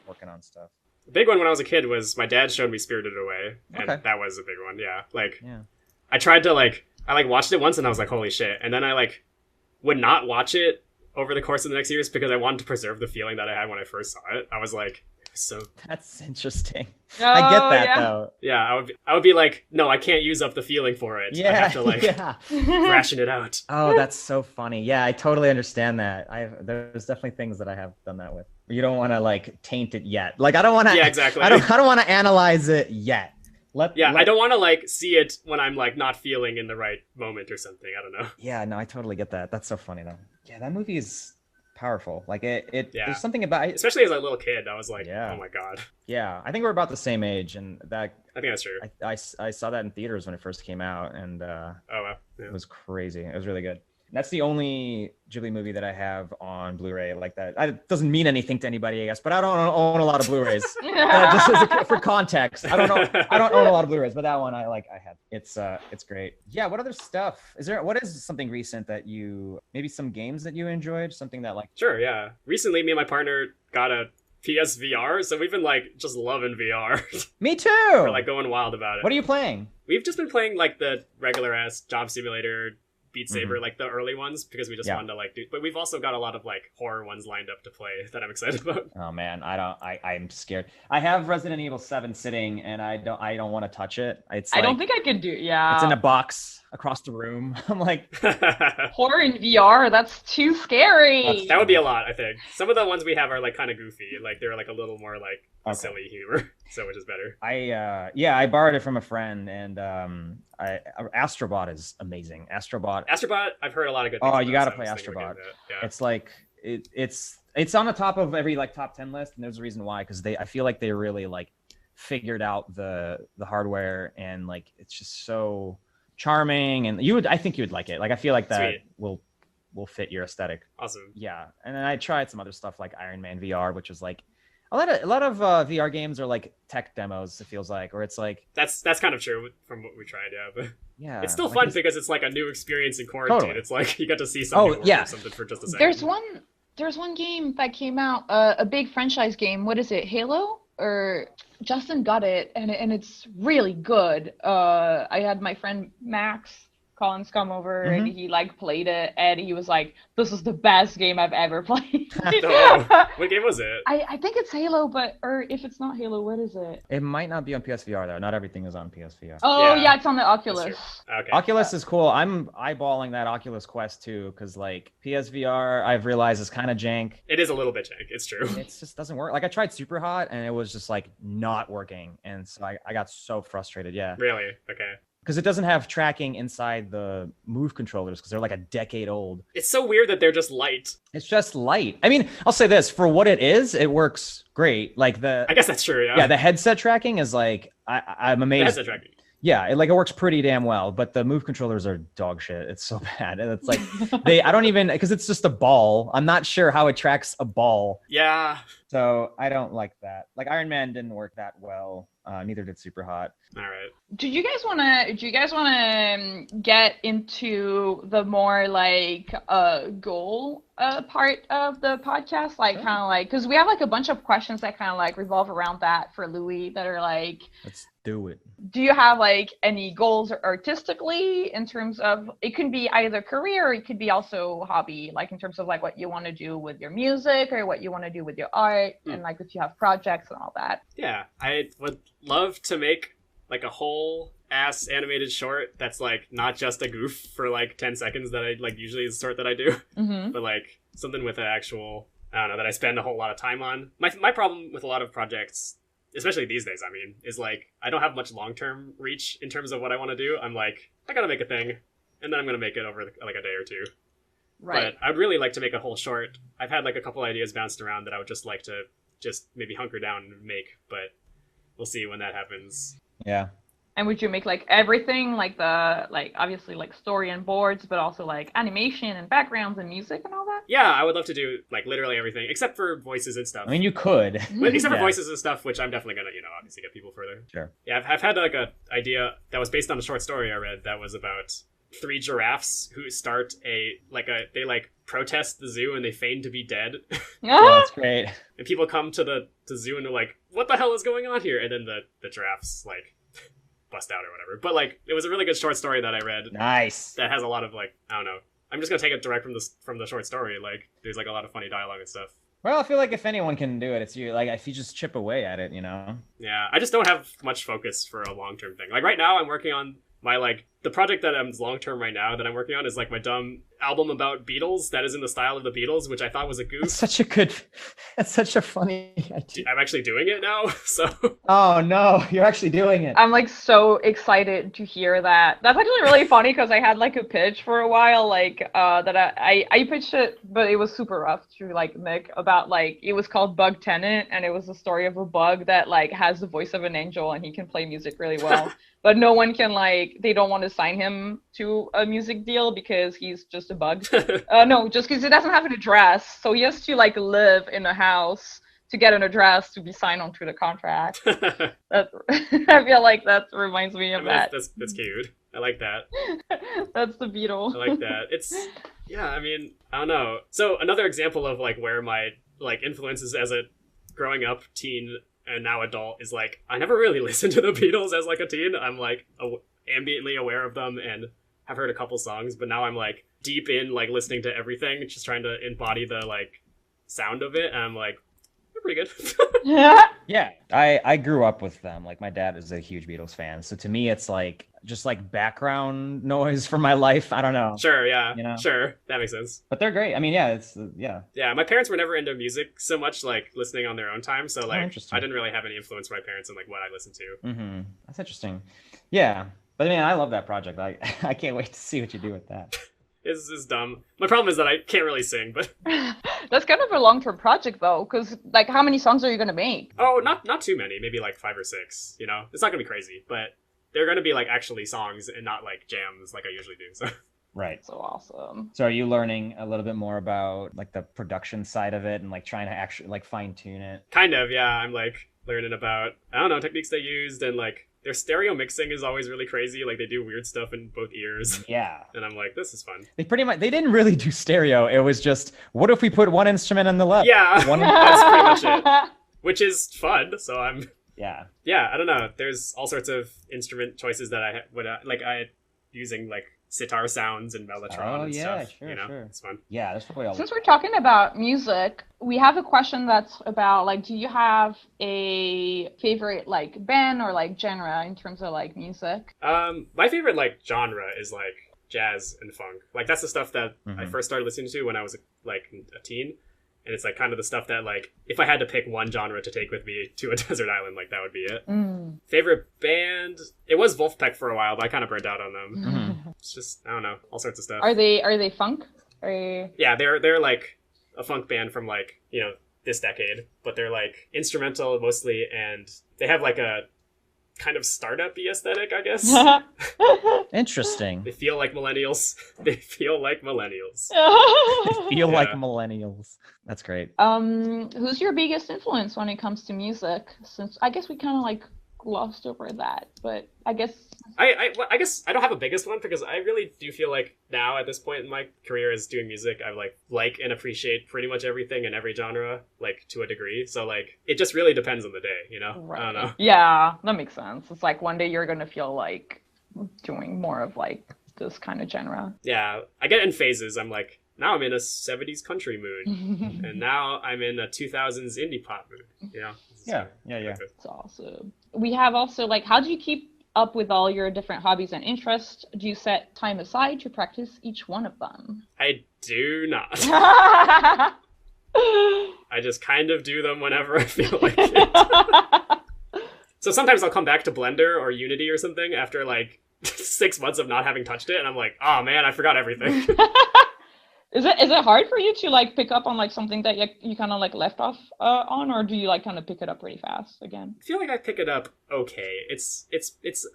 working on stuff? The big one when I was a kid was my dad showed me Spirited Away, and Okay. that was a big one. Yeah, like Yeah. I tried to I watched it once and I was like, holy shit, and then I would not watch it over the course of the next years because I wanted to preserve the feeling that I had when I first saw it. I was like, so That's interesting. Oh, I get that yeah. though. yeah, I would be like, no, I can't use up the feeling for it. Yeah. I have to yeah. ration it out. Oh, that's so funny. Yeah, I totally understand that. There's definitely things that I have done that with. You don't want to taint it yet. Like I don't want to. Yeah, exactly. I don't want to analyze it yet. I don't want to see it when I'm not feeling in the right moment or something. I don't know. Yeah, no, I totally get that. That's so funny though. Yeah, that movie is powerful. Like it Yeah. there's something about it. Especially as a little kid, I was like, Yeah. oh my god. Yeah, I think we're about the same age, and that I think that's true. I saw that in theaters when it first came out, and Oh wow. Yeah. it was crazy. It was really good. That's the only Ghibli movie that I have on Blu-ray like that. It doesn't mean anything to anybody, I guess, but I don't own a lot of Blu-rays. Just for context, I don't own a lot of Blu-rays, but that one I had. It's great. Yeah. What other stuff is there? What is something recent that maybe some games that you enjoyed? Something that like. Sure. Yeah. Recently, me and my partner got a PSVR, so we've been like just loving VR. Me too. We're like going wild about it. What are you playing? We've just been playing like the regular ass Job Simulator, Beat Saber, like the early ones, because we just wanted to like do. But we've also got a lot of like horror ones lined up to play that I'm excited about. Oh man, I'm scared. I have Resident Evil 7 sitting, and I don't want to touch it. I don't think I could do. Yeah, it's in a box across the room. I'm like, horror in VR. That's too scary. That would be a lot, I think. Some of the ones we have are like kind of goofy, like they're like a little more like silly humor, so which is better. I borrowed it from a friend, and Astrobot is amazing. Astrobot, I've heard a lot of good things. Oh, you got to play Astrobot. Yeah. It's like it's on the top of every like top 10 list, and there's a reason why, because I feel like they really like figured out the hardware, and like it's just so charming, and I think you would like it. Like I feel like that will fit your aesthetic. Awesome. Yeah, and then I tried some other stuff like Iron Man VR, which was like a lot of VR games are like tech demos. It feels like, or it's like that's kind of true from what we tried. Yeah, but yeah, it's still fun because it's like a new experience in quarantine. Totally. It's like you got to see something. Something for just a second. There's one game that came out, a big franchise game. What is it? Halo? Or Justin got it, and it's really good. I had my friend Max Collins come over, and he like played it, and he was like, "This is the best game I've ever played." What game was it? I think it's Halo, or if it's not Halo, what is it? It might not be on PSVR though. Not everything is on PSVR. Oh yeah, it's on the Oculus. Okay. Oculus is cool. I'm eyeballing that Oculus Quest too, because like PSVR, I've realized is kind of jank. It is a little bit jank. It's true. It just doesn't work. Like I tried Super Hot, and it was just like not working, and so I got so frustrated. Yeah. Really? Okay. Because it doesn't have tracking inside the Move controllers, because they're like a decade old. It's so weird that they're just light. It's just light. I mean, I'll say this, for what it is, it works great. Like I guess that's true, yeah. Yeah, the headset tracking is like, I'm amazed. The headset tracking. Yeah, it works pretty damn well, but the Move controllers are dog shit. It's so bad. And it's like, I don't even, because it's just a ball. I'm not sure how it tracks a ball. Yeah. So I don't like that. Like Iron Man didn't work that well. Neither did Super Hot. All right. Do you guys wanna get into the more like goal part of the podcast, like kind of like, because we have like a bunch of questions that kind of like revolve around that for Louie, that are like, let's do it. Do you have like any goals artistically in terms of, it can be either career, or it could be also hobby, like in terms of like what you want to do with your music or what you want to do with your art, and like if you have projects and all that? Yeah, I would love to make like a whole ass animated short that's like not just a goof for like 10 seconds that I like usually is the sort that I do, but like something with an actual, I don't know, that I spend a whole lot of time on. My problem with a lot of projects, especially these days, I mean, is like I don't have much long-term reach in terms of what I want to do. I'm like, I gotta make a thing, and then I'm gonna make it over like a day or two. Right. But I'd really like to make a whole short. I've had like a couple ideas bounced around that I would just like to just maybe hunker down and make, but we'll see when that happens. Yeah. And would you make like everything, like obviously like story and boards, but also like animation and backgrounds and music and all that? Yeah, I would love to do like literally everything except for voices and stuff. I mean, you could. But except for voices and stuff, which I'm definitely gonna, obviously get people further. Sure. Yeah, I've had like a idea that was based on a short story I read that was about 3 giraffes who start they protest the zoo and they feign to be dead. Yeah, that's great. And people come to the zoo and they're like, what the hell is going on here? And then the giraffes like bust out or whatever. But like, it was a really good short story that I read. Nice. That has a lot of like, I don't know. I'm just gonna take it direct from the short story. Like, there's like a lot of funny dialogue and stuff. Well, I feel like if anyone can do it, it's you. Like, if you just chip away at it, Yeah, I just don't have much focus for a long-term thing. Like right now, I'm working on my like the project that I'm long-term right now that I'm working on is like my dumb album about Beatles that is in the style of the Beatles, which I thought was a goof. That's such a funny idea. I'm actually doing it now, so. Oh no, you're actually doing it. I'm like so excited to hear that. That's actually really funny because I had like a pitch for a while, like that I pitched it, but it was super rough to like Nick about like it was called Bug Tenant, and it was the story of a bug that like has the voice of an angel and he can play music really well. But no one can like, they don't want to sign him to a music deal because he's just a bug. No, just because he doesn't have an address. So he has to like live in a house to get an address to be signed onto the contract. I feel like that reminds me of that. That's cute. I like that. That's the Beatles. I like that. Yeah, I mean, I don't know. So another example of like where my like influences as a growing up teen and now adult is like I never really listened to the Beatles as like a teen. I'm like ambiently aware of them and have heard a couple songs, but now I'm like deep in like listening to everything, just trying to embody the like sound of it, and I'm like, they're pretty good. Yeah, I grew up with them. Like my dad is a huge Beatles fan, so to me it's like just like background noise for my life. I don't know. Sure, yeah, You know? sure, that makes sense. But they're great. I mean, yeah, it's yeah. Yeah, my parents were never into music so much, like listening on their own time. So like, interesting. I didn't really have any influence from my parents in like what I listened to. Mm-hmm. That's interesting. Yeah, but I mean, I love that project. I can't wait to see what you do with that. Is dumb. My problem is that I can't really sing, but That's kind of a long-term project though, because like how many songs are you gonna make? oh, not too many, maybe like 5 or 6. You know, it's not gonna be crazy, but they're gonna be like actually songs and not like jams like I usually do. So Right. So awesome. So are you learning a little bit more about like the production side of it and like trying to actually like fine tune it? kind of, yeah. I'm like learning about I don't know techniques they used, and like their stereo mixing is always really crazy. Like they do weird stuff in both ears, Yeah. and I'm like, this is fun. They didn't really do stereo. It was just, what if we put one instrument on the left? Yeah, One, that's pretty much it. Which is fun. So I'm yeah. yeah. I don't know. There's all sorts of instrument choices that I would like. I using like sitar sounds and mellotron and stuff. Sure, you know, sure. it's fun. Yeah, that's probably all. Since we're talking about music, we have a question that's about like, do you have a favorite like band or like genre in terms of like music? My favorite like genre is like jazz and funk. Like that's the stuff that I Mhm. first started listening to when I was like a teen. And it's like kind of the stuff that like if I had to pick one genre to take with me to a desert island, like that would be it. Favorite band? It was Wolfpack for a while, but I kind of burned out on them. Mhm. It's just I don't know, all sorts of stuff. Are they funk? Or... Yeah, they're like a funk band from like, you know, this decade, but they're like instrumental mostly, and they have like a kind of startup-y aesthetic, I guess. Interesting. They feel like millennials. They feel like millennials. Feel like Yeah. millennials. That's great. Who's your biggest influence when it comes to music? Since I guess we kind of like glossed over that, but I guess Well, I guess I don't have a biggest one because I really do feel like now at this point in my career as doing music, I like and appreciate pretty much everything in every genre, like to a degree. So like it just really depends on the day, you know? right. I don't know. Yeah, that makes sense. It's like one day you're gonna feel like doing more of like this kind of genre. Yeah, I get in phases. I'm like, now I'm in a 70s country mood, and now I'm in a 2000s indie pop mood. You know? Yeah. It's awesome. We have also like, how do you keep up with all your different hobbies and interests? Do you set time aside to practice each one of them? I do not. I I just kind of do them whenever I feel like it. So sometimes I'll come back to Blender or Unity or something after like 6 months of not having touched it, and I'm like, oh man, I forgot everything. Is it hard for you to like pick up on like something that you kind of like left off on, or do you like kind of pick it up pretty fast again? I feel like I pick it up okay. It's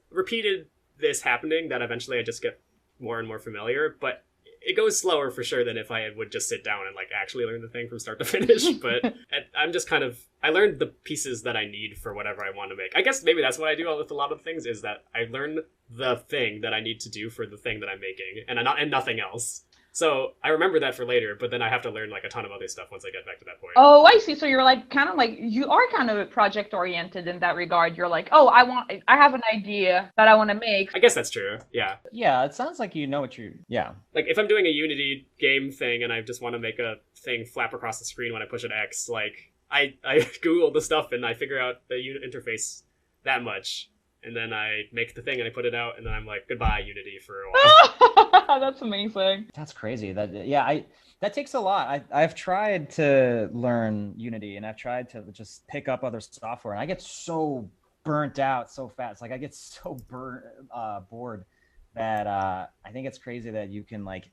repeated this happening that eventually I just get more and more familiar, but it goes slower for sure than if I would just sit down and like actually learn the thing from start to finish. But I'm just kind of, I learned the pieces that I need for whatever I want to make. I guess maybe that's what I do with a lot of things, is that I learn the thing that I need to do for the thing that I'm making, and nothing else. So I remember that for later, but then I have to learn like a ton of other stuff once I get back to that point. Oh, I see. So you're like kind of like, you are kind of project oriented in that regard. You're like, oh, I have an idea that I want to make. I guess that's true. Yeah. Yeah, it sounds like you know what yeah. Like if I'm doing a Unity game thing and I just want to make a thing flap across the screen when I push an X, like I Google the stuff and I figure out the unit interface that much. and then I make the thing and I put it out, and then I'm like, goodbye, Unity, for a while. That's amazing. That's crazy. That takes a lot. I've tried to learn Unity, and I've tried to just pick up other software, and I get so burnt out so fast. Like I get so bored that I think it's crazy that you can like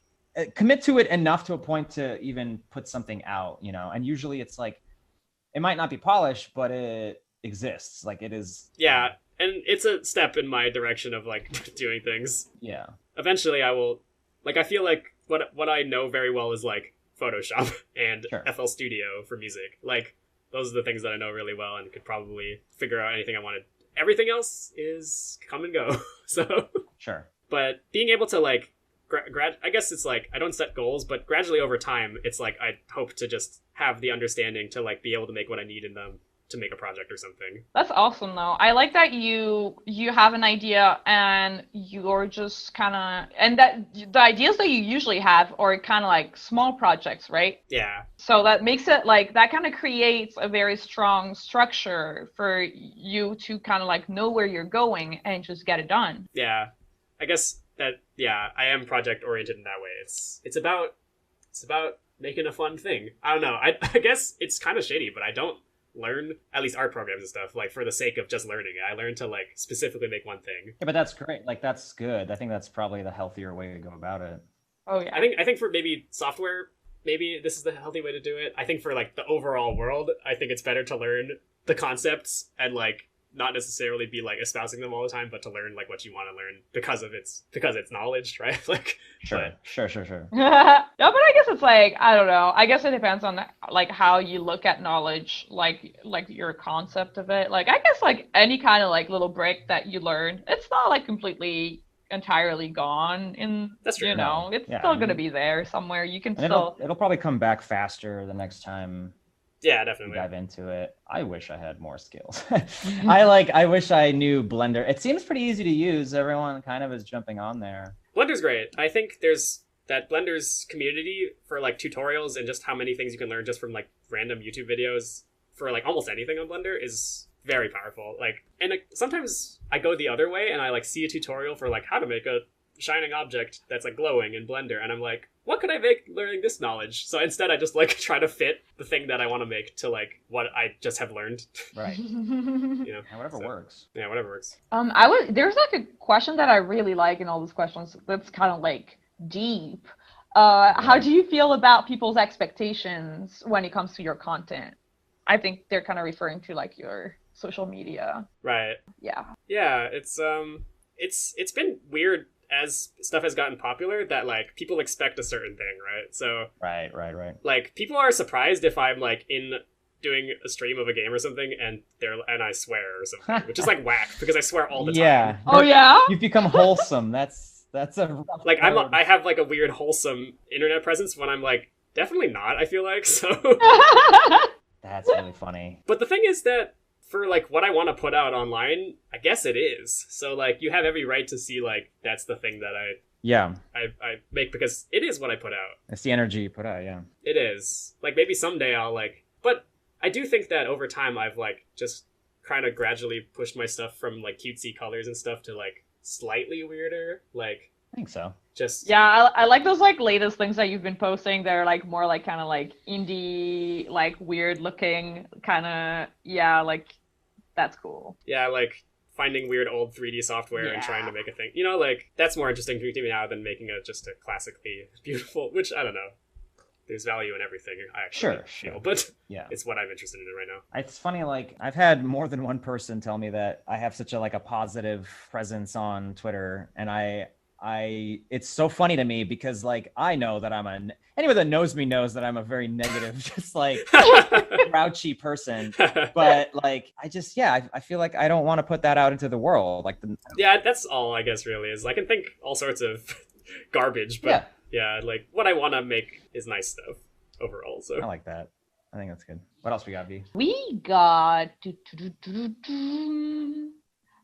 commit to it enough to a point to even put something out, you know. And usually it's like it might not be polished, but it exists. Like it is. Yeah, and it's a step in my direction of like doing things. Yeah. Eventually, I will. Like I feel like what I know very well is like Photoshop and Sure. FL Studio for music. Like those are the things that I know really well and could probably figure out anything I wanted. Everything else is come and go. So Sure. But being able to like I guess it's like I don't set goals, but gradually over time it's like I hope to just have the understanding to like be able to make what I need in them to make a project or something. That's awesome though. I like that you have an idea and you're just kind of, and that the ideas that you usually have are kind of like small projects, right? Yeah. So that makes it like, that kind of creates a very strong structure for you to kind of like know where you're going and just get it done. Yeah. I guess that, yeah, I am project oriented in that way. It's about making a fun thing. I don't know. I guess it's kind of shady, but I don't learn at least art programs and stuff like for the sake of just learning it. I learned to like specifically make one thing. Yeah, but that's great. Like that's good. I think that's probably the healthier way to go about it. Oh yeah. I think for maybe software, maybe this is the healthy way to do it. I think for like the overall world, I think it's better to learn the concepts and like not necessarily be like espousing them all the time, but to learn like what you want to learn because it's knowledge, right? Like Sure. Yeah, but I guess it's like, I don't know. I guess it depends on like how you look at knowledge, like your concept of it. Like I guess like any kind of like little brick that you learn, it's not like completely entirely gone in, that's true. You know, it's still gonna be there somewhere. You can and it'll probably come back faster the next time. Yeah, definitely. Dive into it. I wish I had more skills. I wish I knew Blender. It seems pretty easy to use. Everyone kind of is jumping on there. Blender's great. I think there's that Blender's community for like tutorials and just how many things you can learn just from like random YouTube videos for like almost anything on Blender is very powerful. Like, and sometimes I go the other way and I like see a tutorial for like how to make a shining object that's like glowing in Blender, and I'm like, what could I make learning this knowledge? So instead I just like try to fit the thing that I want to make to like what I just have learned. Right. You know, whatever works. Yeah, whatever works. There's like a question that I really like in all these questions that's kind of like deep. How do you feel about people's expectations when it comes to your content? I think they're kind of referring to like your social media. Right. Yeah. Yeah, it's been weird as stuff has gotten popular that like people expect a certain thing, right? So right. Like people are surprised if I'm like in doing a stream of a game or something and I swear or something, which is like whack because I swear all the time. Yeah. Oh yeah. You've become wholesome. That's a like I have like a weird wholesome internet presence when I'm like definitely not. I feel like so. That's really funny. But the thing is that for like what I want to put out online, I guess it is. So like you have every right to see like that's the thing that I make because it is what I put out. It's the energy you put out, yeah. It is. Like maybe someday I'll like, but I do think that over time I've like just kind of gradually pushed my stuff from like cutesy colors and stuff to like slightly weirder. Like I think so. Just yeah, I like those like latest things that you've been posting. They're like more like kind of like indie, like weird looking kind of, yeah, like that's cool. Yeah, like finding weird old 3D software and trying to make a thing. You know, like that's more interesting to me now than making just a classically beautiful, which I don't know. There's value in everything. I actually feel, but yeah, it's what I'm interested in right now. It's funny, like I've had more than one person tell me that I have such a positive presence on Twitter, and it's so funny to me because like I know that anyone that knows me knows that I'm a very negative, just like grouchy person. But like I feel like I don't want to put that out into the world. Like yeah, that's all I guess really is. I can think all sorts of garbage, but yeah, like what I want to make is nice stuff overall. So I like that. I think that's good. What else we got, V? We got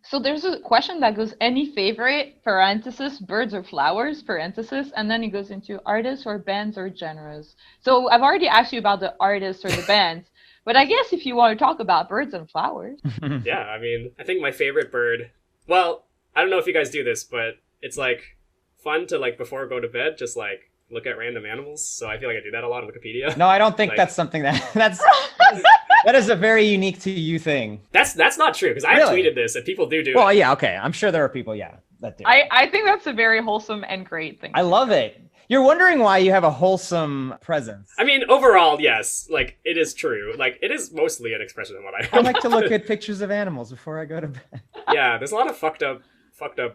so there's a question that goes, any favorite, parenthesis, birds or flowers, parenthesis, and then it goes into artists or bands or genres. So I've already asked you about the artists or the bands, but I guess if you want to talk about birds and flowers. Yeah, I mean, I think my favorite bird Well, I don't know if you guys do this, but it's like fun to like before go to bed, just like look at random animals. So I feel like I do that a lot on Wikipedia. No, I don't think Like- that's something that is a very unique to you thing. That's not true because I Really? tweeted this and people do Well, it. yeah, okay. I'm sure there are people, yeah, that do. I think that's a very wholesome and great thing. I love it. You're wondering why you have a wholesome presence. I mean, overall, yes, like it is true. Like it is mostly an expression of what I I am. like to look at pictures of animals before I go to bed. Yeah, there's a lot of fucked up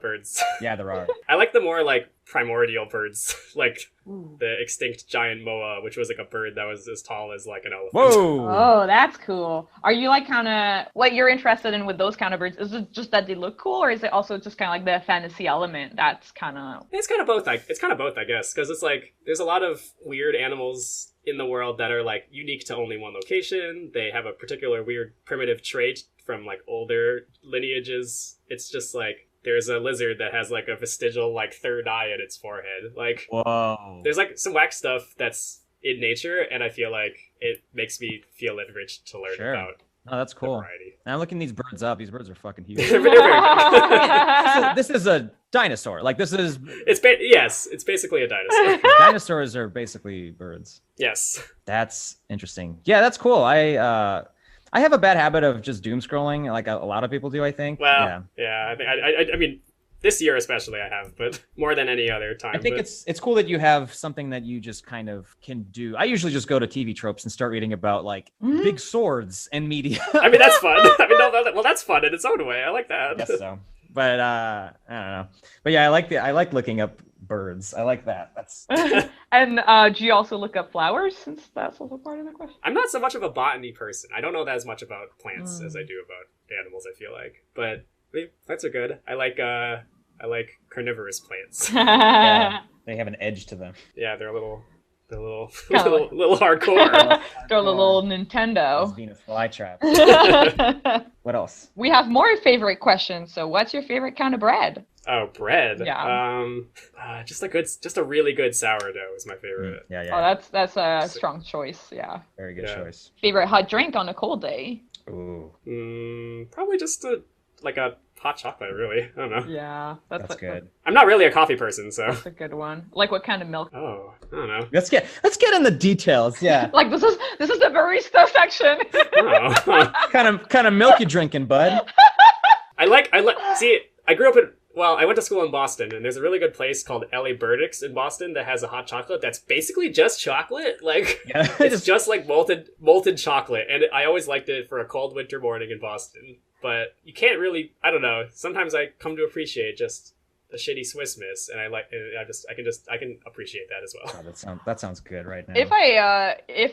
birds. Yeah, there are. I like the more like primordial birds, like the extinct giant moa, which was like a bird that was as tall as like an elephant. Whoa. Oh, that's cool. Are you like kind of what you're interested in with those kind of birds? Is it just that they look cool, or is it also just kind of like the fantasy element that's kind of... It's kind of both. It's kind of both, I guess, because it's like there's a lot of weird animals in the world that are like unique to only one location. They have a particular weird primitive trait from like older lineages. It's just like there's a lizard that has like a vestigial like third eye in its forehead. Like Whoa. there's like some whack stuff that's in nature, and I feel like it makes me feel enriched to learn Sure. about Oh, that's the cool. variety. And I'm looking these birds up. These birds are fucking huge. They're very good. This is a dinosaur. Like this is Yes, it's basically a dinosaur. dinosaurs are basically birds. Yes. That's interesting. Yeah, that's cool. I have a bad habit of just doom scrolling, like a lot of people do, I think. Well, yeah. I think I mean, this year especially I have, but more than any other time. I think but... it's cool that you have something that you just kind of can do. I usually just go to TV tropes and start reading about like big swords and media. I mean, that's fun. I mean, well, that's fun in its own way. I like that. I guess so. But I don't know. But yeah, I like looking up birds. I like that. That's And do you also look up flowers, since that's also part of the question? I'm not so much of a botany person. I don't know that as much about plants as I do about animals, I feel like. But I mean, plants are good. I like carnivorous plants. yeah, they have an edge to them. Yeah, they're a little little Kinda little hardcore. Throw the little It's Nintendo. being a fly trap. What else? We have more favorite questions. So, what's your favorite kind of bread? Oh, bread. Yeah. Just a really good sourdough is my favorite. Yeah, Oh, yeah. that's a strong choice. Yeah. Very good Yeah. choice. Favorite hot drink on a cold day? Ooh, Probably just a hot chocolate, really. I don't know. Yeah, that's good. I'm not really a coffee person, so. That's a good one. Like what kind of milk? Oh, I don't know. Let's get in the details. Yeah. Like this is the barista section. Oh. kind of milk you drinking, bud? I like. See, I grew up I went to school in Boston, and there's a really good place called L.A. Burdick's in Boston that has a hot chocolate that's basically just chocolate. Like, Yeah. it's just like molten chocolate, and I always liked it for a cold winter morning in Boston. But you can't really, I don't know. Sometimes I come to appreciate just a shitty Swiss Miss, and I can appreciate that as well. Oh, that sounds good right now. If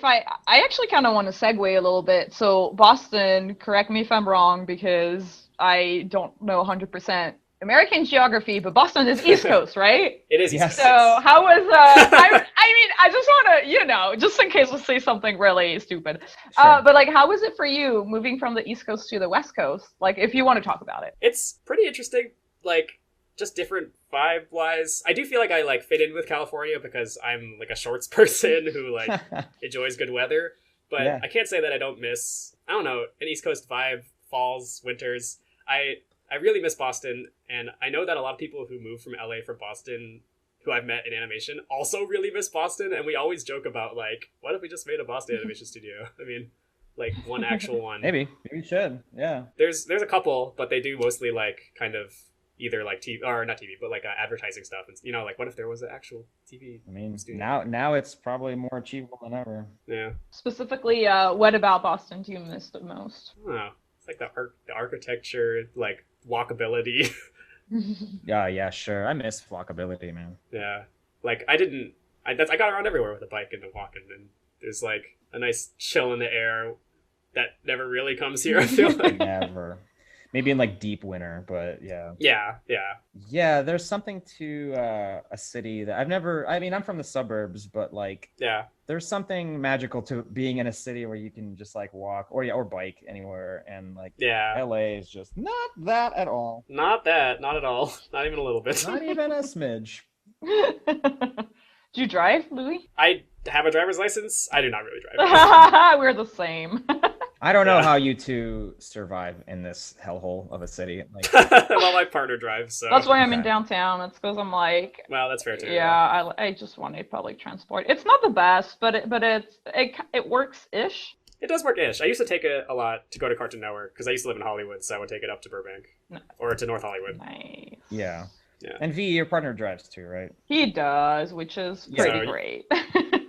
I actually kind of want to segue a little bit. So Boston, correct me if I'm wrong, because I don't know 100% American geography, but Boston is East Coast, right? It is. Yes. So how was I mean, I just want to, just in case we say something really stupid. Sure. But like, how was it for you moving from the East Coast to the West Coast? Like, if you want to talk about it. It's pretty interesting. Like, just different vibe-wise. I do feel like I like fit in with California because I'm like a shorts person who like enjoys good weather. But Yeah. I can't say that I don't miss, I don't know, an East Coast vibe, falls, winters. I really miss Boston, and I know that a lot of people who move from LA from Boston who I've met in animation also really miss Boston, and we always joke about like, what if we just made a Boston animation studio? I mean, like one actual one. Maybe you should. Yeah. There's a couple, but they do mostly like kind of either like TV or not TV, but like advertising stuff, and like what if there was an actual TV? I mean, studio? now it's probably more achievable than ever. Yeah, Specifically, what about Boston do you miss the most? I don't know. It's like the architecture, like walkability. Yeah, sure. I miss walkability, man. Yeah, like I got around everywhere with a bike and walking, and there's like a nice chill in the air that never really comes here. I feel like. Never. Maybe in like deep winter, but yeah. Yeah. Yeah, there's something to a city that I've never. I mean, I'm from the suburbs, but like, Yeah. there's something magical to being in a city where you can just like walk or bike anywhere, and like Yeah. LA is just not that at all. Not at all. Not even a little bit. Not even a smidge. Do you drive, Louie? I have a driver's license. I do not really drive. We're the same. I don't know Yeah. how you two survive in this hellhole of a city. Like, Well, my partner drives, so. That's why I'm in Okay. downtown. It's because I'm like, Well, that's fair too. yeah, I just wanted public transport. It's not the best, but it works-ish. It does work-ish. I used to take it a lot to go to Cartoon Network because I used to live in Hollywood, so I would take it up to Burbank No. or to North Hollywood. Nice. yeah. Yeah. And V, your partner drives too, right? He does, which is Yeah. pretty So- great.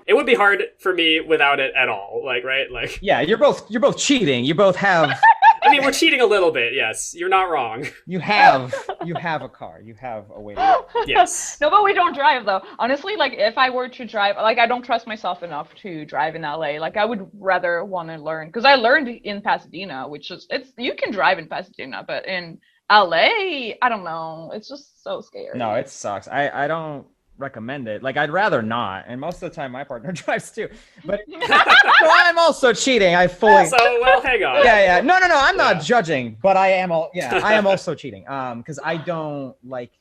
It would be hard for me without it at all. Like, right? Like, Yeah, you're both cheating. You both have I mean, we're cheating a little bit. Yes, you're not wrong. you have a car. You have a way to Yes. No, but we don't drive though. Honestly, like if I were to drive, like I don't trust myself enough to drive in LA. Like I would rather want to learn because I learned in Pasadena, which is you can drive in Pasadena, but in LA, I don't know. It's just so scary. No, it sucks. I don't recommend it. Like I'd rather not. And most of the time my partner drives too. But so I'm also cheating. I fully So, well, hang on. yeah. No. I'm Yeah. not judging, but I am also cheating. Because I don't like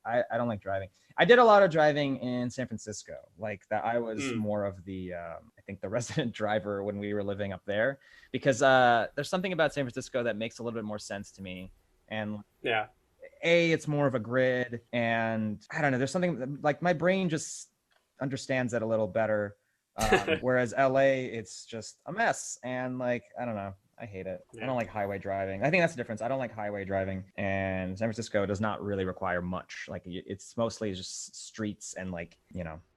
I don't like driving. I did a lot of driving in San Francisco. Like that I was more of the I think the resident driver when we were living up there. Because there's something about San Francisco that makes a little bit more sense to me. And Yeah. it's more of a grid, and I don't know. There's something like my brain just understands it a little better. Whereas LA, it's just a mess, and like I don't know. I hate it. I Yeah. don't like highway driving. I think that's the difference. I don't like highway driving, and San Francisco does not really require much. Like it's mostly just streets and like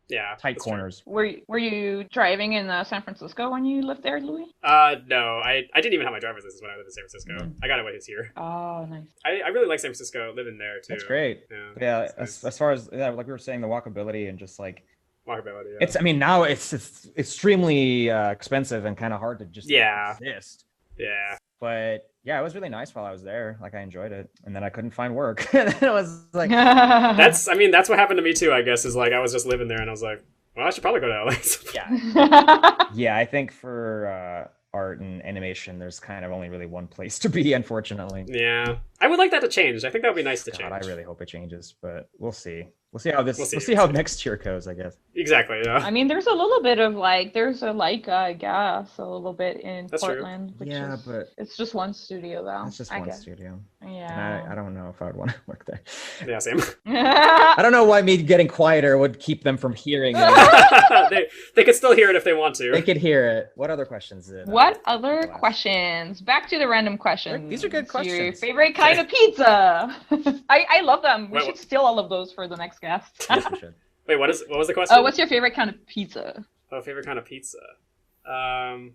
Yeah. tight that's true. corners. Were you driving in San Francisco when you lived there, Louie? No, I didn't even have my driver's license when I lived in San Francisco. I got it when I was here. Oh, nice. I really like San Francisco, living there too. That's great. Yeah. Yeah, as far as like we were saying, the walkability and just like Walkability. Yeah. it's. I mean, now it's extremely expensive and kind of hard to just exist. Yeah. But yeah, it was really nice while I was there. Like I enjoyed it, and then I couldn't find work. And it was like, That's what happened to me too, I guess, is like I was just living there and I was like, well, I should probably go to LA. yeah. I think for art and animation, there's kind of only really one place to be, unfortunately. Yeah. I would like that to change. I think that would be nice to God, change. I really hope it changes, but we'll see. We'll see how this. We'll We'll see. see how next year goes, I guess. Exactly, yeah. I mean, there's a little bit of like, there's a Leica, I guess, a little bit in That's true. Portland. Which Yeah, is, but it's just one studio though. it's just I one guess. studio, Yeah. and I don't know if I would want to work there. Yeah, same. I don't know why me getting quieter would keep them from hearing it. they could still hear it if they want to. They could hear it. What other questions did? What other Wow. questions? Back to the random questions. These are good Your questions. favorite kind of pizza? I love them. We Wait, should what? steal all of those for the next guest. Yes, we should. Wait, what was the question? What's your favorite kind of pizza? Oh, favorite kind of pizza. I'm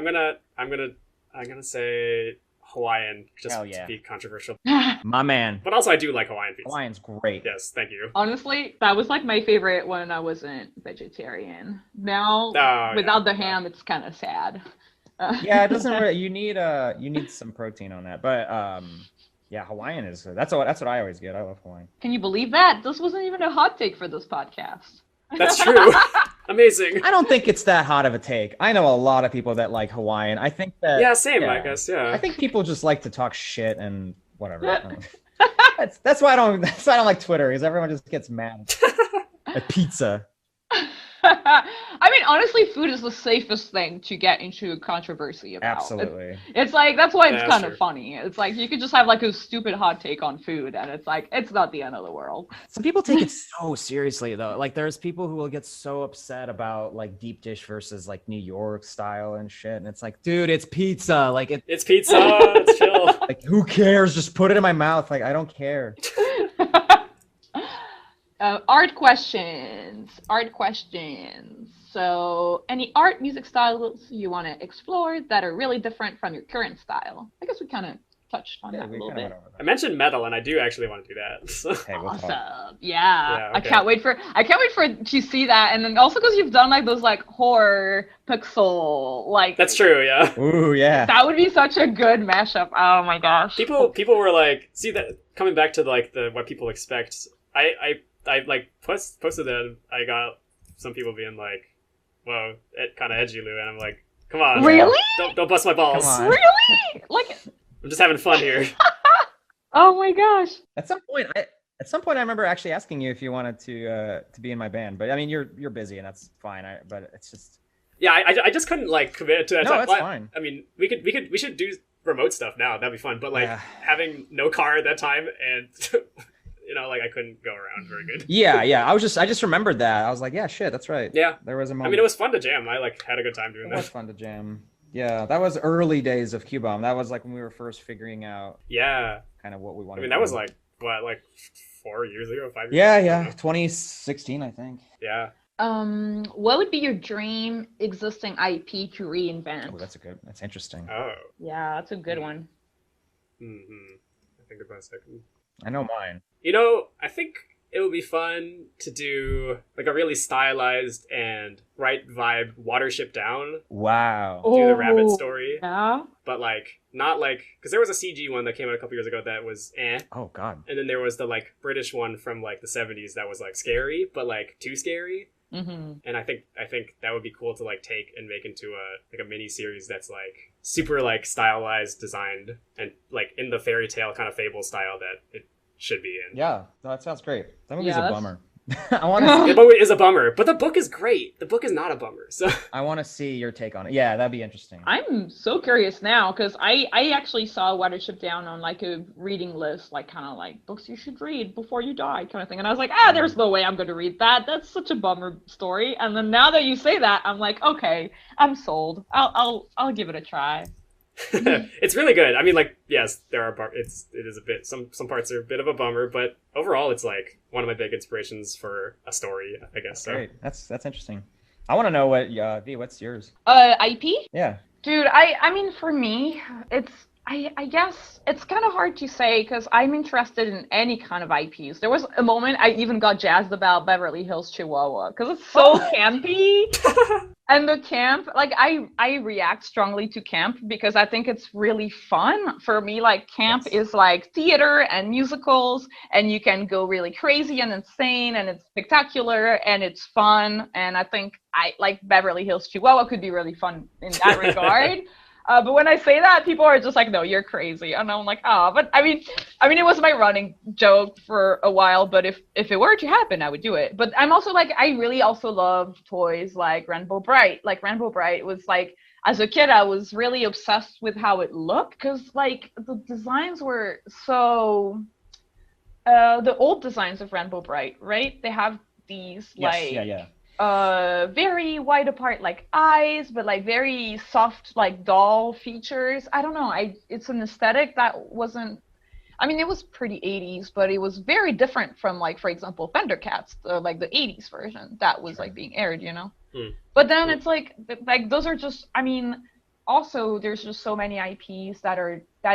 gonna say Hawaiian, just Hell to yeah. be controversial. My man, But also, I do like Hawaiian pizza. Hawaiian's great. Yes, thank you. Honestly, that was like my favorite when I wasn't vegetarian. Now, Oh, without yeah. the ham, it's kind of sad. Yeah, it doesn't really. You need some protein on that, but yeah, Hawaiian is that's what I always get. I love Hawaiian. Can you believe that? This wasn't even a hot take for this podcast. That's true. Amazing. I don't think it's that hot of a take. I know a lot of people that like Hawaiian. I think that Yeah, same, I guess, yeah. I think people just like to talk shit and whatever. I don't know. That's why I don't like Twitter, because everyone just gets mad at pizza. I mean, honestly, food is the safest thing to get into controversy about. Absolutely. It's like, that's why Yeah, it's that's kind true. of funny. It's like, you could just have like a stupid hot take on food, and it's like, it's not the end of the world. Some people take it so seriously though. Like there's people who will get so upset about like deep dish versus like New York style and shit. And it's like, dude, it's pizza. Like It's pizza. It's chill. like who cares? Just put it in my mouth. Like I don't care. Art questions. So, any art music styles you want to explore that are really different from your current style? I guess we kind of touched on that a we little kinda bit. went over I mentioned metal, and I do actually want to do that. So. that. Hey, we'll talk. Awesome. Yeah. Yeah, I okay. can't wait for to see that. And then also because you've done like those like horror pixel like That's true, yeah. Ooh, yeah. that would be such a good mashup. Oh my gosh. People were like, see that coming back to like the what people expect. I like posted that. I got some people being like, "Whoa, it kind of edgy, Lou," and I'm like, "Come on, Really? Don't bust my balls. Come on. Really? Like I'm just having fun here." oh my gosh. At some point I remember actually asking you if you wanted to be in my band, but I mean you're busy and that's fine. But it's just Yeah, I just couldn't like commit to that. No, time. that's fine. I mean, we should do remote stuff now. That'd be fun. But like Yeah. having no car at that time, and like I couldn't go around very good. Yeah. I just remembered that. I was like, yeah, shit, that's right. Yeah, There was a moment. I mean, it was fun to jam. I like had a good time doing It that. was fun to jam. Yeah, that was early days of Q-Bomb. That was like when we were first figuring out Yeah, kind of what we wanted. I mean that was like what, like 4 years ago, 5 years Yeah, ago? yeah, 2016, I think. Yeah. What would be your dream existing IP to reinvent? Oh, that's interesting. Oh. Yeah, that's a good one. I think about a second. I know mine. I think it would be fun to do like a really stylized and right vibe Watership Down. Wow. Do the rabbit story. Yeah. But like not like, because there was a CG one that came out a couple years ago that was Oh god. and then there was the like British one from like the 70s that was like scary but like too scary. Mm-hmm. And I think that would be cool to like take and make into a mini series that's like super like stylized, designed, and like in the fairy tale kind of fable style that it should be in. Yeah, that sounds great. That movie's Yeah, a bummer. I want to. The book is a bummer, but the book is great. The book is not a bummer. So I want to see your take on it. Yeah, that'd be interesting. I'm so curious now because I actually saw Watership Down on like a reading list, like kind of like books you should read before you die kind of thing. And I was like, there's no way I'm going to read that. That's such a bummer story. And then now that you say that, I'm like, okay, I'm sold. I'll give it a try. it's really good. I mean, like, yes, there are it is a bit, some parts are a bit of a bummer, but overall it's like one of my big inspirations for a story, I guess. So. Great. That's interesting. I want to know what V, what's yours? IP? Yeah. Dude, I mean, for me, I guess it's kind of hard to say because I'm interested in any kind of IPs. There was a moment I even got jazzed about Beverly Hills Chihuahua because it's so campy. And the camp, like I react strongly to camp because I think it's really fun. For me, like camp is like theater and musicals, and you can go really crazy and insane, and it's spectacular and it's fun. And I think I like Beverly Hills Chihuahua could be really fun in that regard. But when I say that, people are just like, no, you're crazy. And I'm like, but I mean, it was my running joke for a while, but if it were to happen, I would do it. But I'm also like, I really also love toys like Rainbow Bright. Like Rainbow Bright was like, as a kid, I was really obsessed with how it looked because like the designs were so, the old designs of Rainbow Bright, right? They have these very wide apart like eyes, but like very soft like doll features. I don't know, it's an aesthetic that wasn't, I mean, it was pretty 80s, but it was very different from like, for example, Thundercats, like the 80s version that was like being aired, But then it's like those are just, I mean, also there's just so many IPs that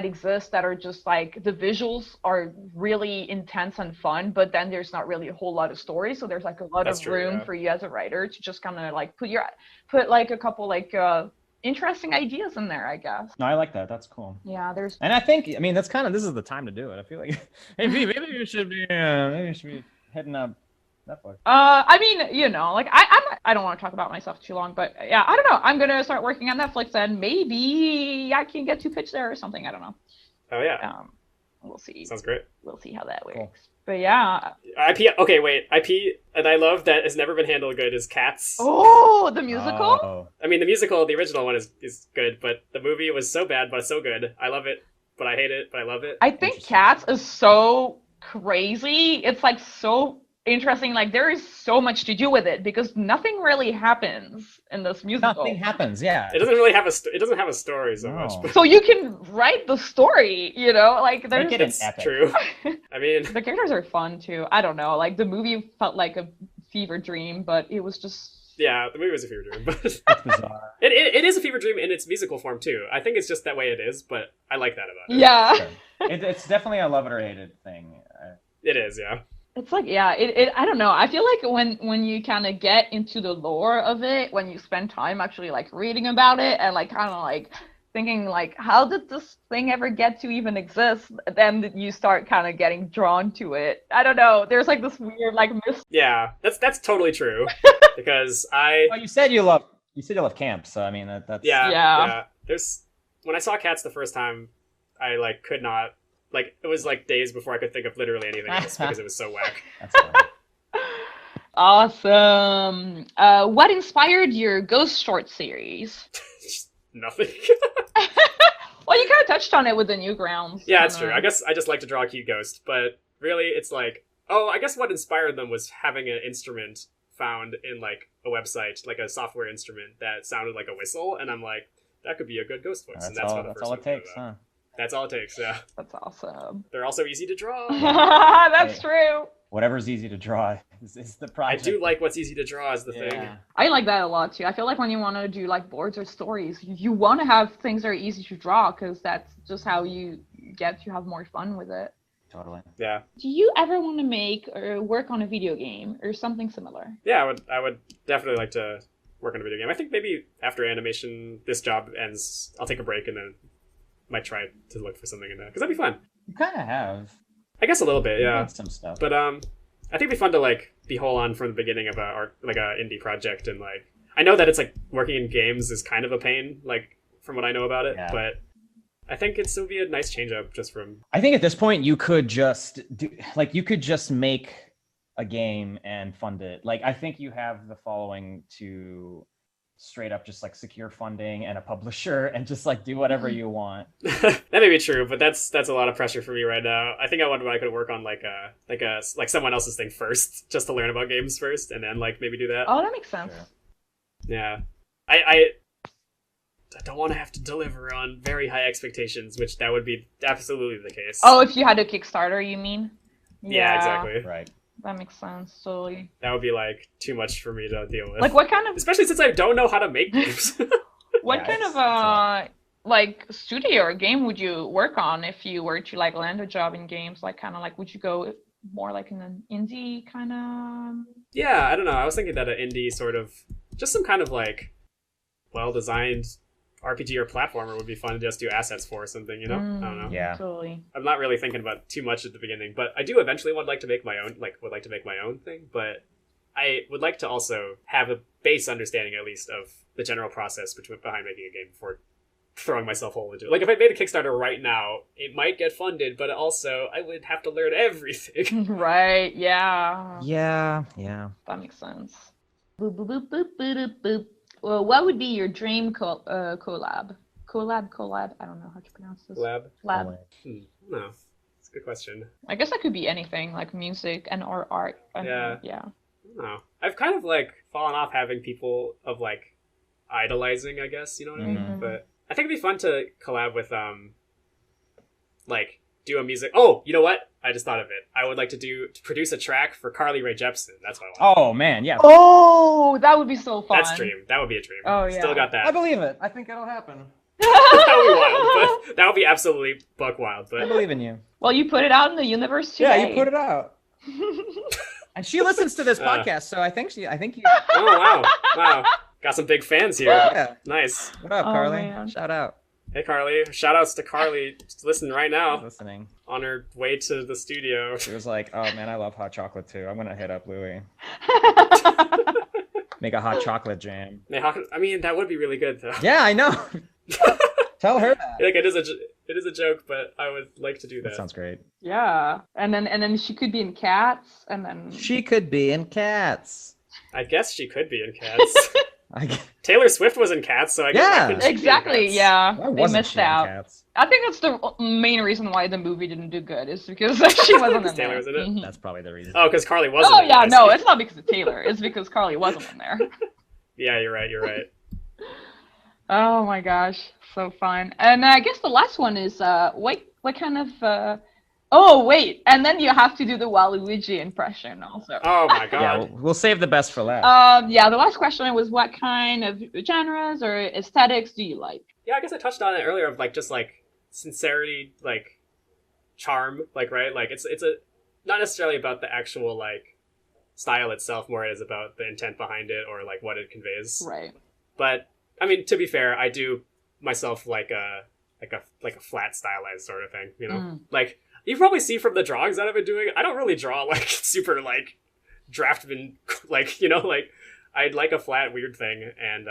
exist that are just like the visuals are really intense and fun, but then there's not really a whole lot of story, so there's like a lot of room for you as a writer to just kind of like put like a couple like interesting ideas in there, I guess. No, I like that. That's cool. Yeah, and I think, I mean, that's kind of, this is the time to do it. I feel like maybe you should be heading up Netflix. I mean, like I don't want to talk about myself too long, but yeah, I don't know. I'm gonna start working on Netflix, and maybe I can get to pitch there or something. I don't know. Oh yeah. We'll see. Sounds great. We'll see how that works. Cool. But yeah. IP. Okay, wait. IP that I love that has never been handled good is Cats. Oh, the musical. Oh. I mean, the musical, the original one is good, but the movie was so bad, but it's so good. I love it, but I hate it, but I love it. I think Cats is so crazy. It's like so interesting. Like there is so much to do with it because nothing really happens in this musical. Nothing happens. Yeah. It doesn't really have a story so much. But... So you can write the story, like there's. Make it an epic. True. I mean, the characters are fun too. I don't know. Like the movie felt like a fever dream, but it was just. Yeah, the movie was a fever dream, but it's bizarre. It is a fever dream in its musical form too. I think it's just that way it is, but I like that about it. Yeah. It's definitely a love it or hate it thing. It is, yeah. It's like, yeah, I don't know. I feel like when you kind of get into the lore of it, when you spend time actually like reading about it and like kind of like thinking like, how did this thing ever get to even exist? Then you start kind of getting drawn to it. I don't know. There's like this weird like Yeah, that's totally true. Because Well, you said you love camp, so I mean that's yeah. There's when I saw Cats the first time, I like could not. Like, it was like days before I could think of literally anything else because it was so whack. That's funny. Awesome. What inspired your Ghost short series? Nothing. Well, you kind of touched on it with the Newgrounds. Yeah, that's true. I guess I just like to draw a cute ghost, but really it's like, oh, I guess what inspired them was having an instrument found in like a website, like a software instrument that sounded like a whistle, and I'm like, that could be a good ghost voice. And that's how the first all one it came takes, about. huh? That's all it takes, yeah. That's awesome. They're also easy to draw. That's true. Whatever's easy to draw is the I project. do like what's easy to draw is the thing. Yeah. I like that a lot too. I feel like when you want to do like boards or stories, you want to have things that are easy to draw because that's just how you get to have more fun with it. Totally. Yeah. Do you ever want to make or work on a video game or something similar? Yeah, I would definitely like to work on a video game. I think maybe after animation, this job ends, I'll take a break and then might try to look for something in there because that'd be fun. You kind of have. I guess a little bit, yeah. Some stuff. But I think it'd be fun to like be whole on from the beginning of a indie project, and like I know that it's like working in games is kind of a pain, like from what I know about it, Yeah. but I think it'd still be a nice change up just from. I think at this point you could just make a game and fund it. Like I think you have the following to straight up just like secure funding and a publisher and just like do whatever you want. That may be true, but that's a lot of pressure for me right now. I think I wonder if I could work on like someone else's thing first, just to learn about games first, and then like maybe do that. Oh, that makes sense. Sure. Yeah, I don't want to have to deliver on very high expectations, which that would be absolutely the case. Oh, if you had a Kickstarter, you mean? Yeah, exactly. Right. That makes sense. Totally. That would be like too much for me to deal with. Like, what kind of Especially since I don't know how to make games. what Yeah, kind it's of like studio or game would you work on if you were to like land a job in games? Like, kind of like, would you go more like in an indie kind of? Yeah, I don't know. I was thinking that an indie sort of, just some kind of like well-designed RPG or platformer would be fun to just do assets for or something, you know? I don't know. Yeah. Totally. I'm not really thinking about too much at the beginning, but I do eventually would like to make my own thing, but I would like to also have a base understanding at least of the general process behind making a game before throwing myself whole into it. Like if I made a Kickstarter right now, it might get funded, but also I would have to learn everything. Right. Yeah. Yeah. That makes sense. Boop boop boop boop boop boop. Well, what would be your dream collab? Collab? I don't know how to pronounce this. Lab? Lab. No. It's a good question. I guess that could be anything, like music and or art. Yeah. Yeah. I don't know. I've kind of like fallen off having people of like idolizing, I guess, you know what I mean? Mhm. But I think it'd be fun to collab with like do a music. Oh, you know what? I just thought of it. I would like to produce a track for Carly Rae Jepsen. That's what I want. Oh man, yeah. Oh, that would be so fun. That's dream. That would be a dream. Oh, yeah. Still got that. I believe it. I think it'll happen. That would be wild. But that would be absolutely buck wild. I But believe in you. Well, you put it out in the universe today. Yeah, you put it out. And she listens to this podcast, so I think you. oh wow. Got some big fans here. Yeah. Nice. What up, Oh, Carly? man. Shout out. Hey Carly. Shout outs to Carly. Just listening right now Listening. on her way to the studio. She was like, "Oh man, I love hot chocolate too. I'm gonna hit up Louie, make a hot chocolate jam." I mean, that would be really good though. Yeah, I know. Tell her that. Like it is a joke, but I would like to do that. That sounds great. Yeah, and then she could be in Cats, and then She could be in Cats. I guess she could be in Cats. I, Taylor Swift was in Cats, so I guess Yeah. why couldn't she be in exactly. Cats? Yeah, why they wasn't missed she in out. Cats? I think that's the main reason why the movie didn't do good is because she wasn't in Taylor there. was in it? Mhm. That's probably the reason. Oh, because Carly wasn't. Oh in it, yeah, I no, see. it's not because of Taylor. It's because Carly wasn't in there. Yeah, you're right. Oh my gosh, so fun. And I guess the last one is what kind of oh wait, and then you have to do the Waluigi impression also. Oh my god. Yeah, we'll save the best for last. Yeah, the last question was what kind of genres or aesthetics do you like? Yeah, I guess I touched on it earlier of like just like sincerity, like charm, like right, like it's a not necessarily about the actual like style itself, more it is about the intent behind it or like what it conveys. Right. But I mean, to be fair, I do myself like a flat stylized sort of thing, you know, like you probably see from the drawings that I've been doing. I don't really draw like super like draftman, like you know, like I'd like a flat weird thing, and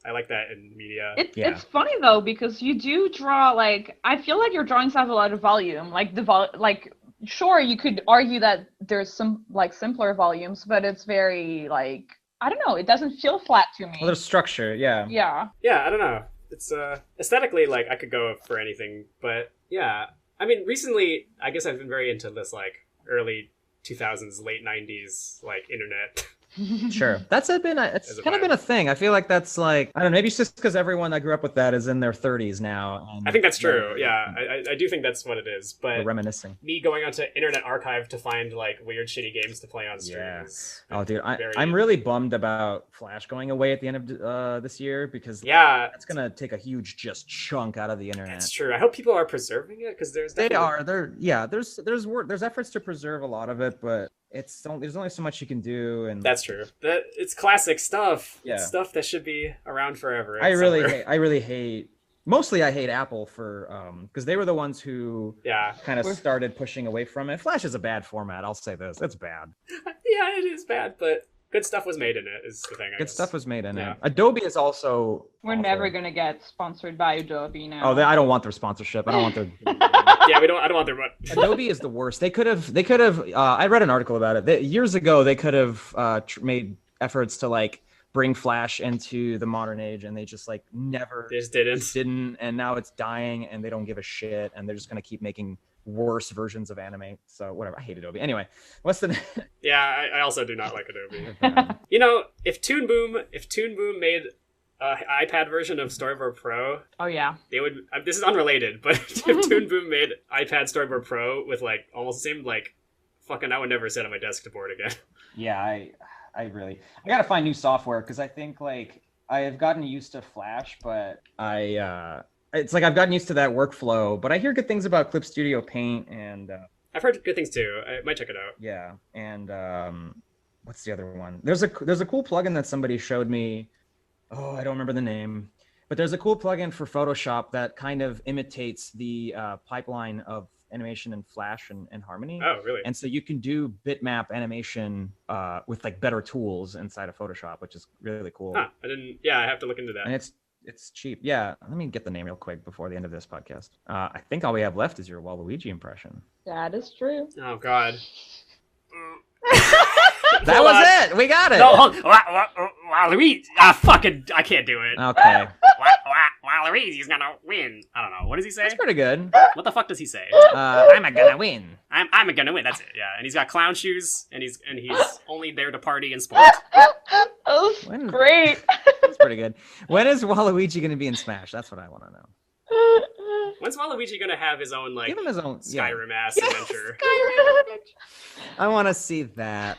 I like that in media. It's funny though because you do draw like I feel like your drawings have a lot of volume, like sure, you could argue that there's some like simpler volumes, but it's very like, I don't know, it doesn't feel flat to me. Well, there's structure, yeah. Yeah. Yeah, I don't know. It's aesthetically, like, I could go for anything, but yeah. I mean, recently, I guess I've been very into this, like, early 2000s, late 90s, like, internet. Sure. It's As a kind of vibe. been a thing. I feel like that's like, I don't know, maybe it's just because everyone that grew up with that is in their 30s now. And I think that's true, yeah. I do think that's what it is, we're but reminiscing. me going onto Internet Archive to find, like, weird, shitty games to play on stream Yeah. is Oh, dude, very- I'm really bummed about Flash going away at the end of this year because Yeah, that's gonna take a huge just chunk out of the internet. that's true. I hope people are preserving it, because there's They definitely... are. There's work. There's efforts to preserve a lot of it, but there's only so much you can do. And That's true. It's classic stuff. Yeah. It's stuff that should be around forever. I really somewhere. hate. Mostly, I hate Apple for because they were the ones who Yeah. kind of started pushing away from it. Flash is a bad format. I'll say this. It's bad. Yeah, it is bad, but good stuff was made in it, is the thing, I Good guess. stuff was made in Yeah. it. Adobe is also. We're awful. never gonna get sponsored by Adobe now. Oh, I don't want their sponsorship. I don't want their. Yeah, I don't want their money. Adobe is the worst. They could have. I read an article about it. Years ago, they could have made efforts to like bring Flash into the modern age, and they just like never They just didn't. didn't. And now it's dying, and they don't give a shit, and they're just gonna keep making worse versions of anime. So whatever. I hate Adobe. Anyway, what's the? Yeah, I also do not like Adobe. You know, if Toon Boom made an iPad version of Storyboard Pro, Oh yeah. they would. This is unrelated, but if Toon Boom made iPad Storyboard Pro with like almost the same like, fucking, I would never sit at my desk to board again. Yeah, I gotta find new software because I think like I have gotten used to Flash, but it's like I've gotten used to that workflow. But I hear good things about Clip Studio Paint and I've heard good things too. I might check it out. yeah, and what's the other one? There's a cool plugin that somebody showed me. Oh, I don't remember the name, but there's a cool plugin for Photoshop that kind of imitates the pipeline of animation in Flash and Harmony. Oh, really? And so you can do bitmap animation with like better tools inside of Photoshop, which is really cool. Huh, I didn't. Yeah, I have to look into that. And it's cheap. Yeah, let me get the name real quick before the end of this podcast. I think all we have left is your Waluigi impression. That is true. Oh God. That Hold was on. it. We got it. No, hold. Waluigi. Fucking. I can't do it. Okay, Waluigi's gonna win. I don't know. What does he say? that's pretty good. What the fuck does he say? I'm gonna win. I'm gonna win. That's it. Yeah, and he's got clown shoes, and he's only there to party and sport. That was When- great. That's pretty good. When is Waluigi gonna be in Smash? That's what I want to know. When's Waluigi gonna have his own like Give him his own yeah. Skyrim ass Yes, adventure? I want to see that.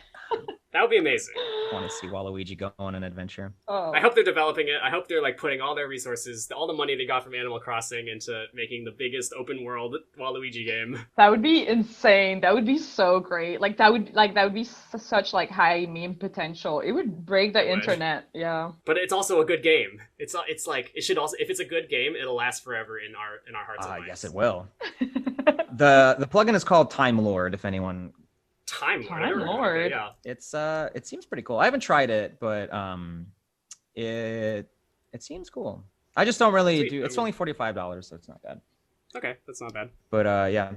That would be amazing. I want to see Waluigi go on an adventure. Oh. I hope they're developing it. I hope they're like putting all their resources, all the money they got from Animal Crossing, into making the biggest open world Waluigi game. That would be insane. That would be so great. Like that would be such like high meme potential. It would break the It would. internet. Yeah. But it's also a good game. It's like it should also, if it's a good game, it'll last forever in our hearts and minds. Yes, it will. The plugin is called Time Lord. If anyone, Time Lord. Time I never heard of it, Lord. Yeah. it seems pretty cool. I haven't tried it, but it seems cool. I just don't really Sweet. do. It's only $45, so it's not bad. Okay, that's not bad. But yeah.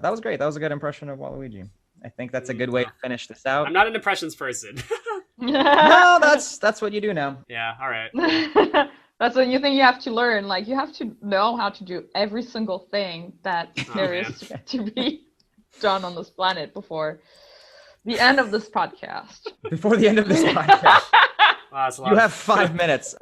That was great. That was a good impression of Waluigi. I think that's a good way to finish this out. I'm not an impressions person. No, that's what you do now. Yeah, all right. That's what you think you have to learn. Like you have to know how to do every single thing that there man. is to be done on this planet before the end of this podcast. Before the end of this podcast, Wow, that's a lot you of- have 5 minutes.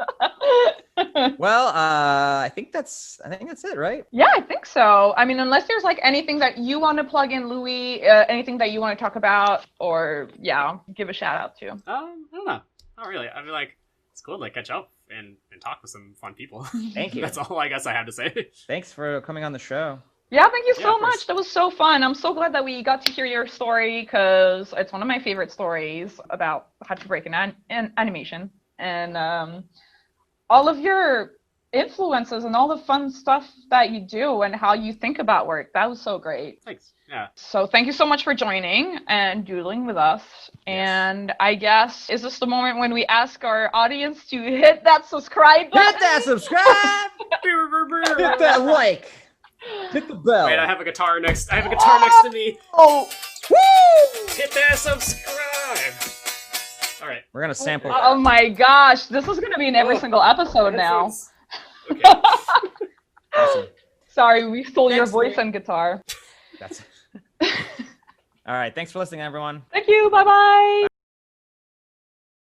Well, I think that's it, right? Yeah, I think so. I mean, unless there's like anything that you want to plug in, Louie, anything that you want to talk about, or yeah, give a shout out to. I don't know. Not really. I mean, like, it's cool to like catch up and talk with some fun people. Thank you. That's all I guess I have to say. Thanks for coming on the show. Yeah, thank you Yeah, so of course. much. That was so fun. I'm so glad that we got to hear your story because it's one of my favorite stories about how to break an animation and all of your influences and all the fun stuff that you do and how you think about work. That was so great. Thanks. Yeah. So thank you so much for joining and doodling with us. And I guess, is this the moment when we ask our audience to hit that subscribe button? Hit that subscribe. Hit that like. Hit the bell. Wait, I have a guitar next to me. Oh. Woo! Hit that subscribe. All right. We're gonna sample. Oh my gosh, this is gonna be in every single episode now. Okay. Awesome. Sorry, we stole your Next voice week. and guitar. That's. All right. Thanks for listening, everyone. Thank you. Bye bye.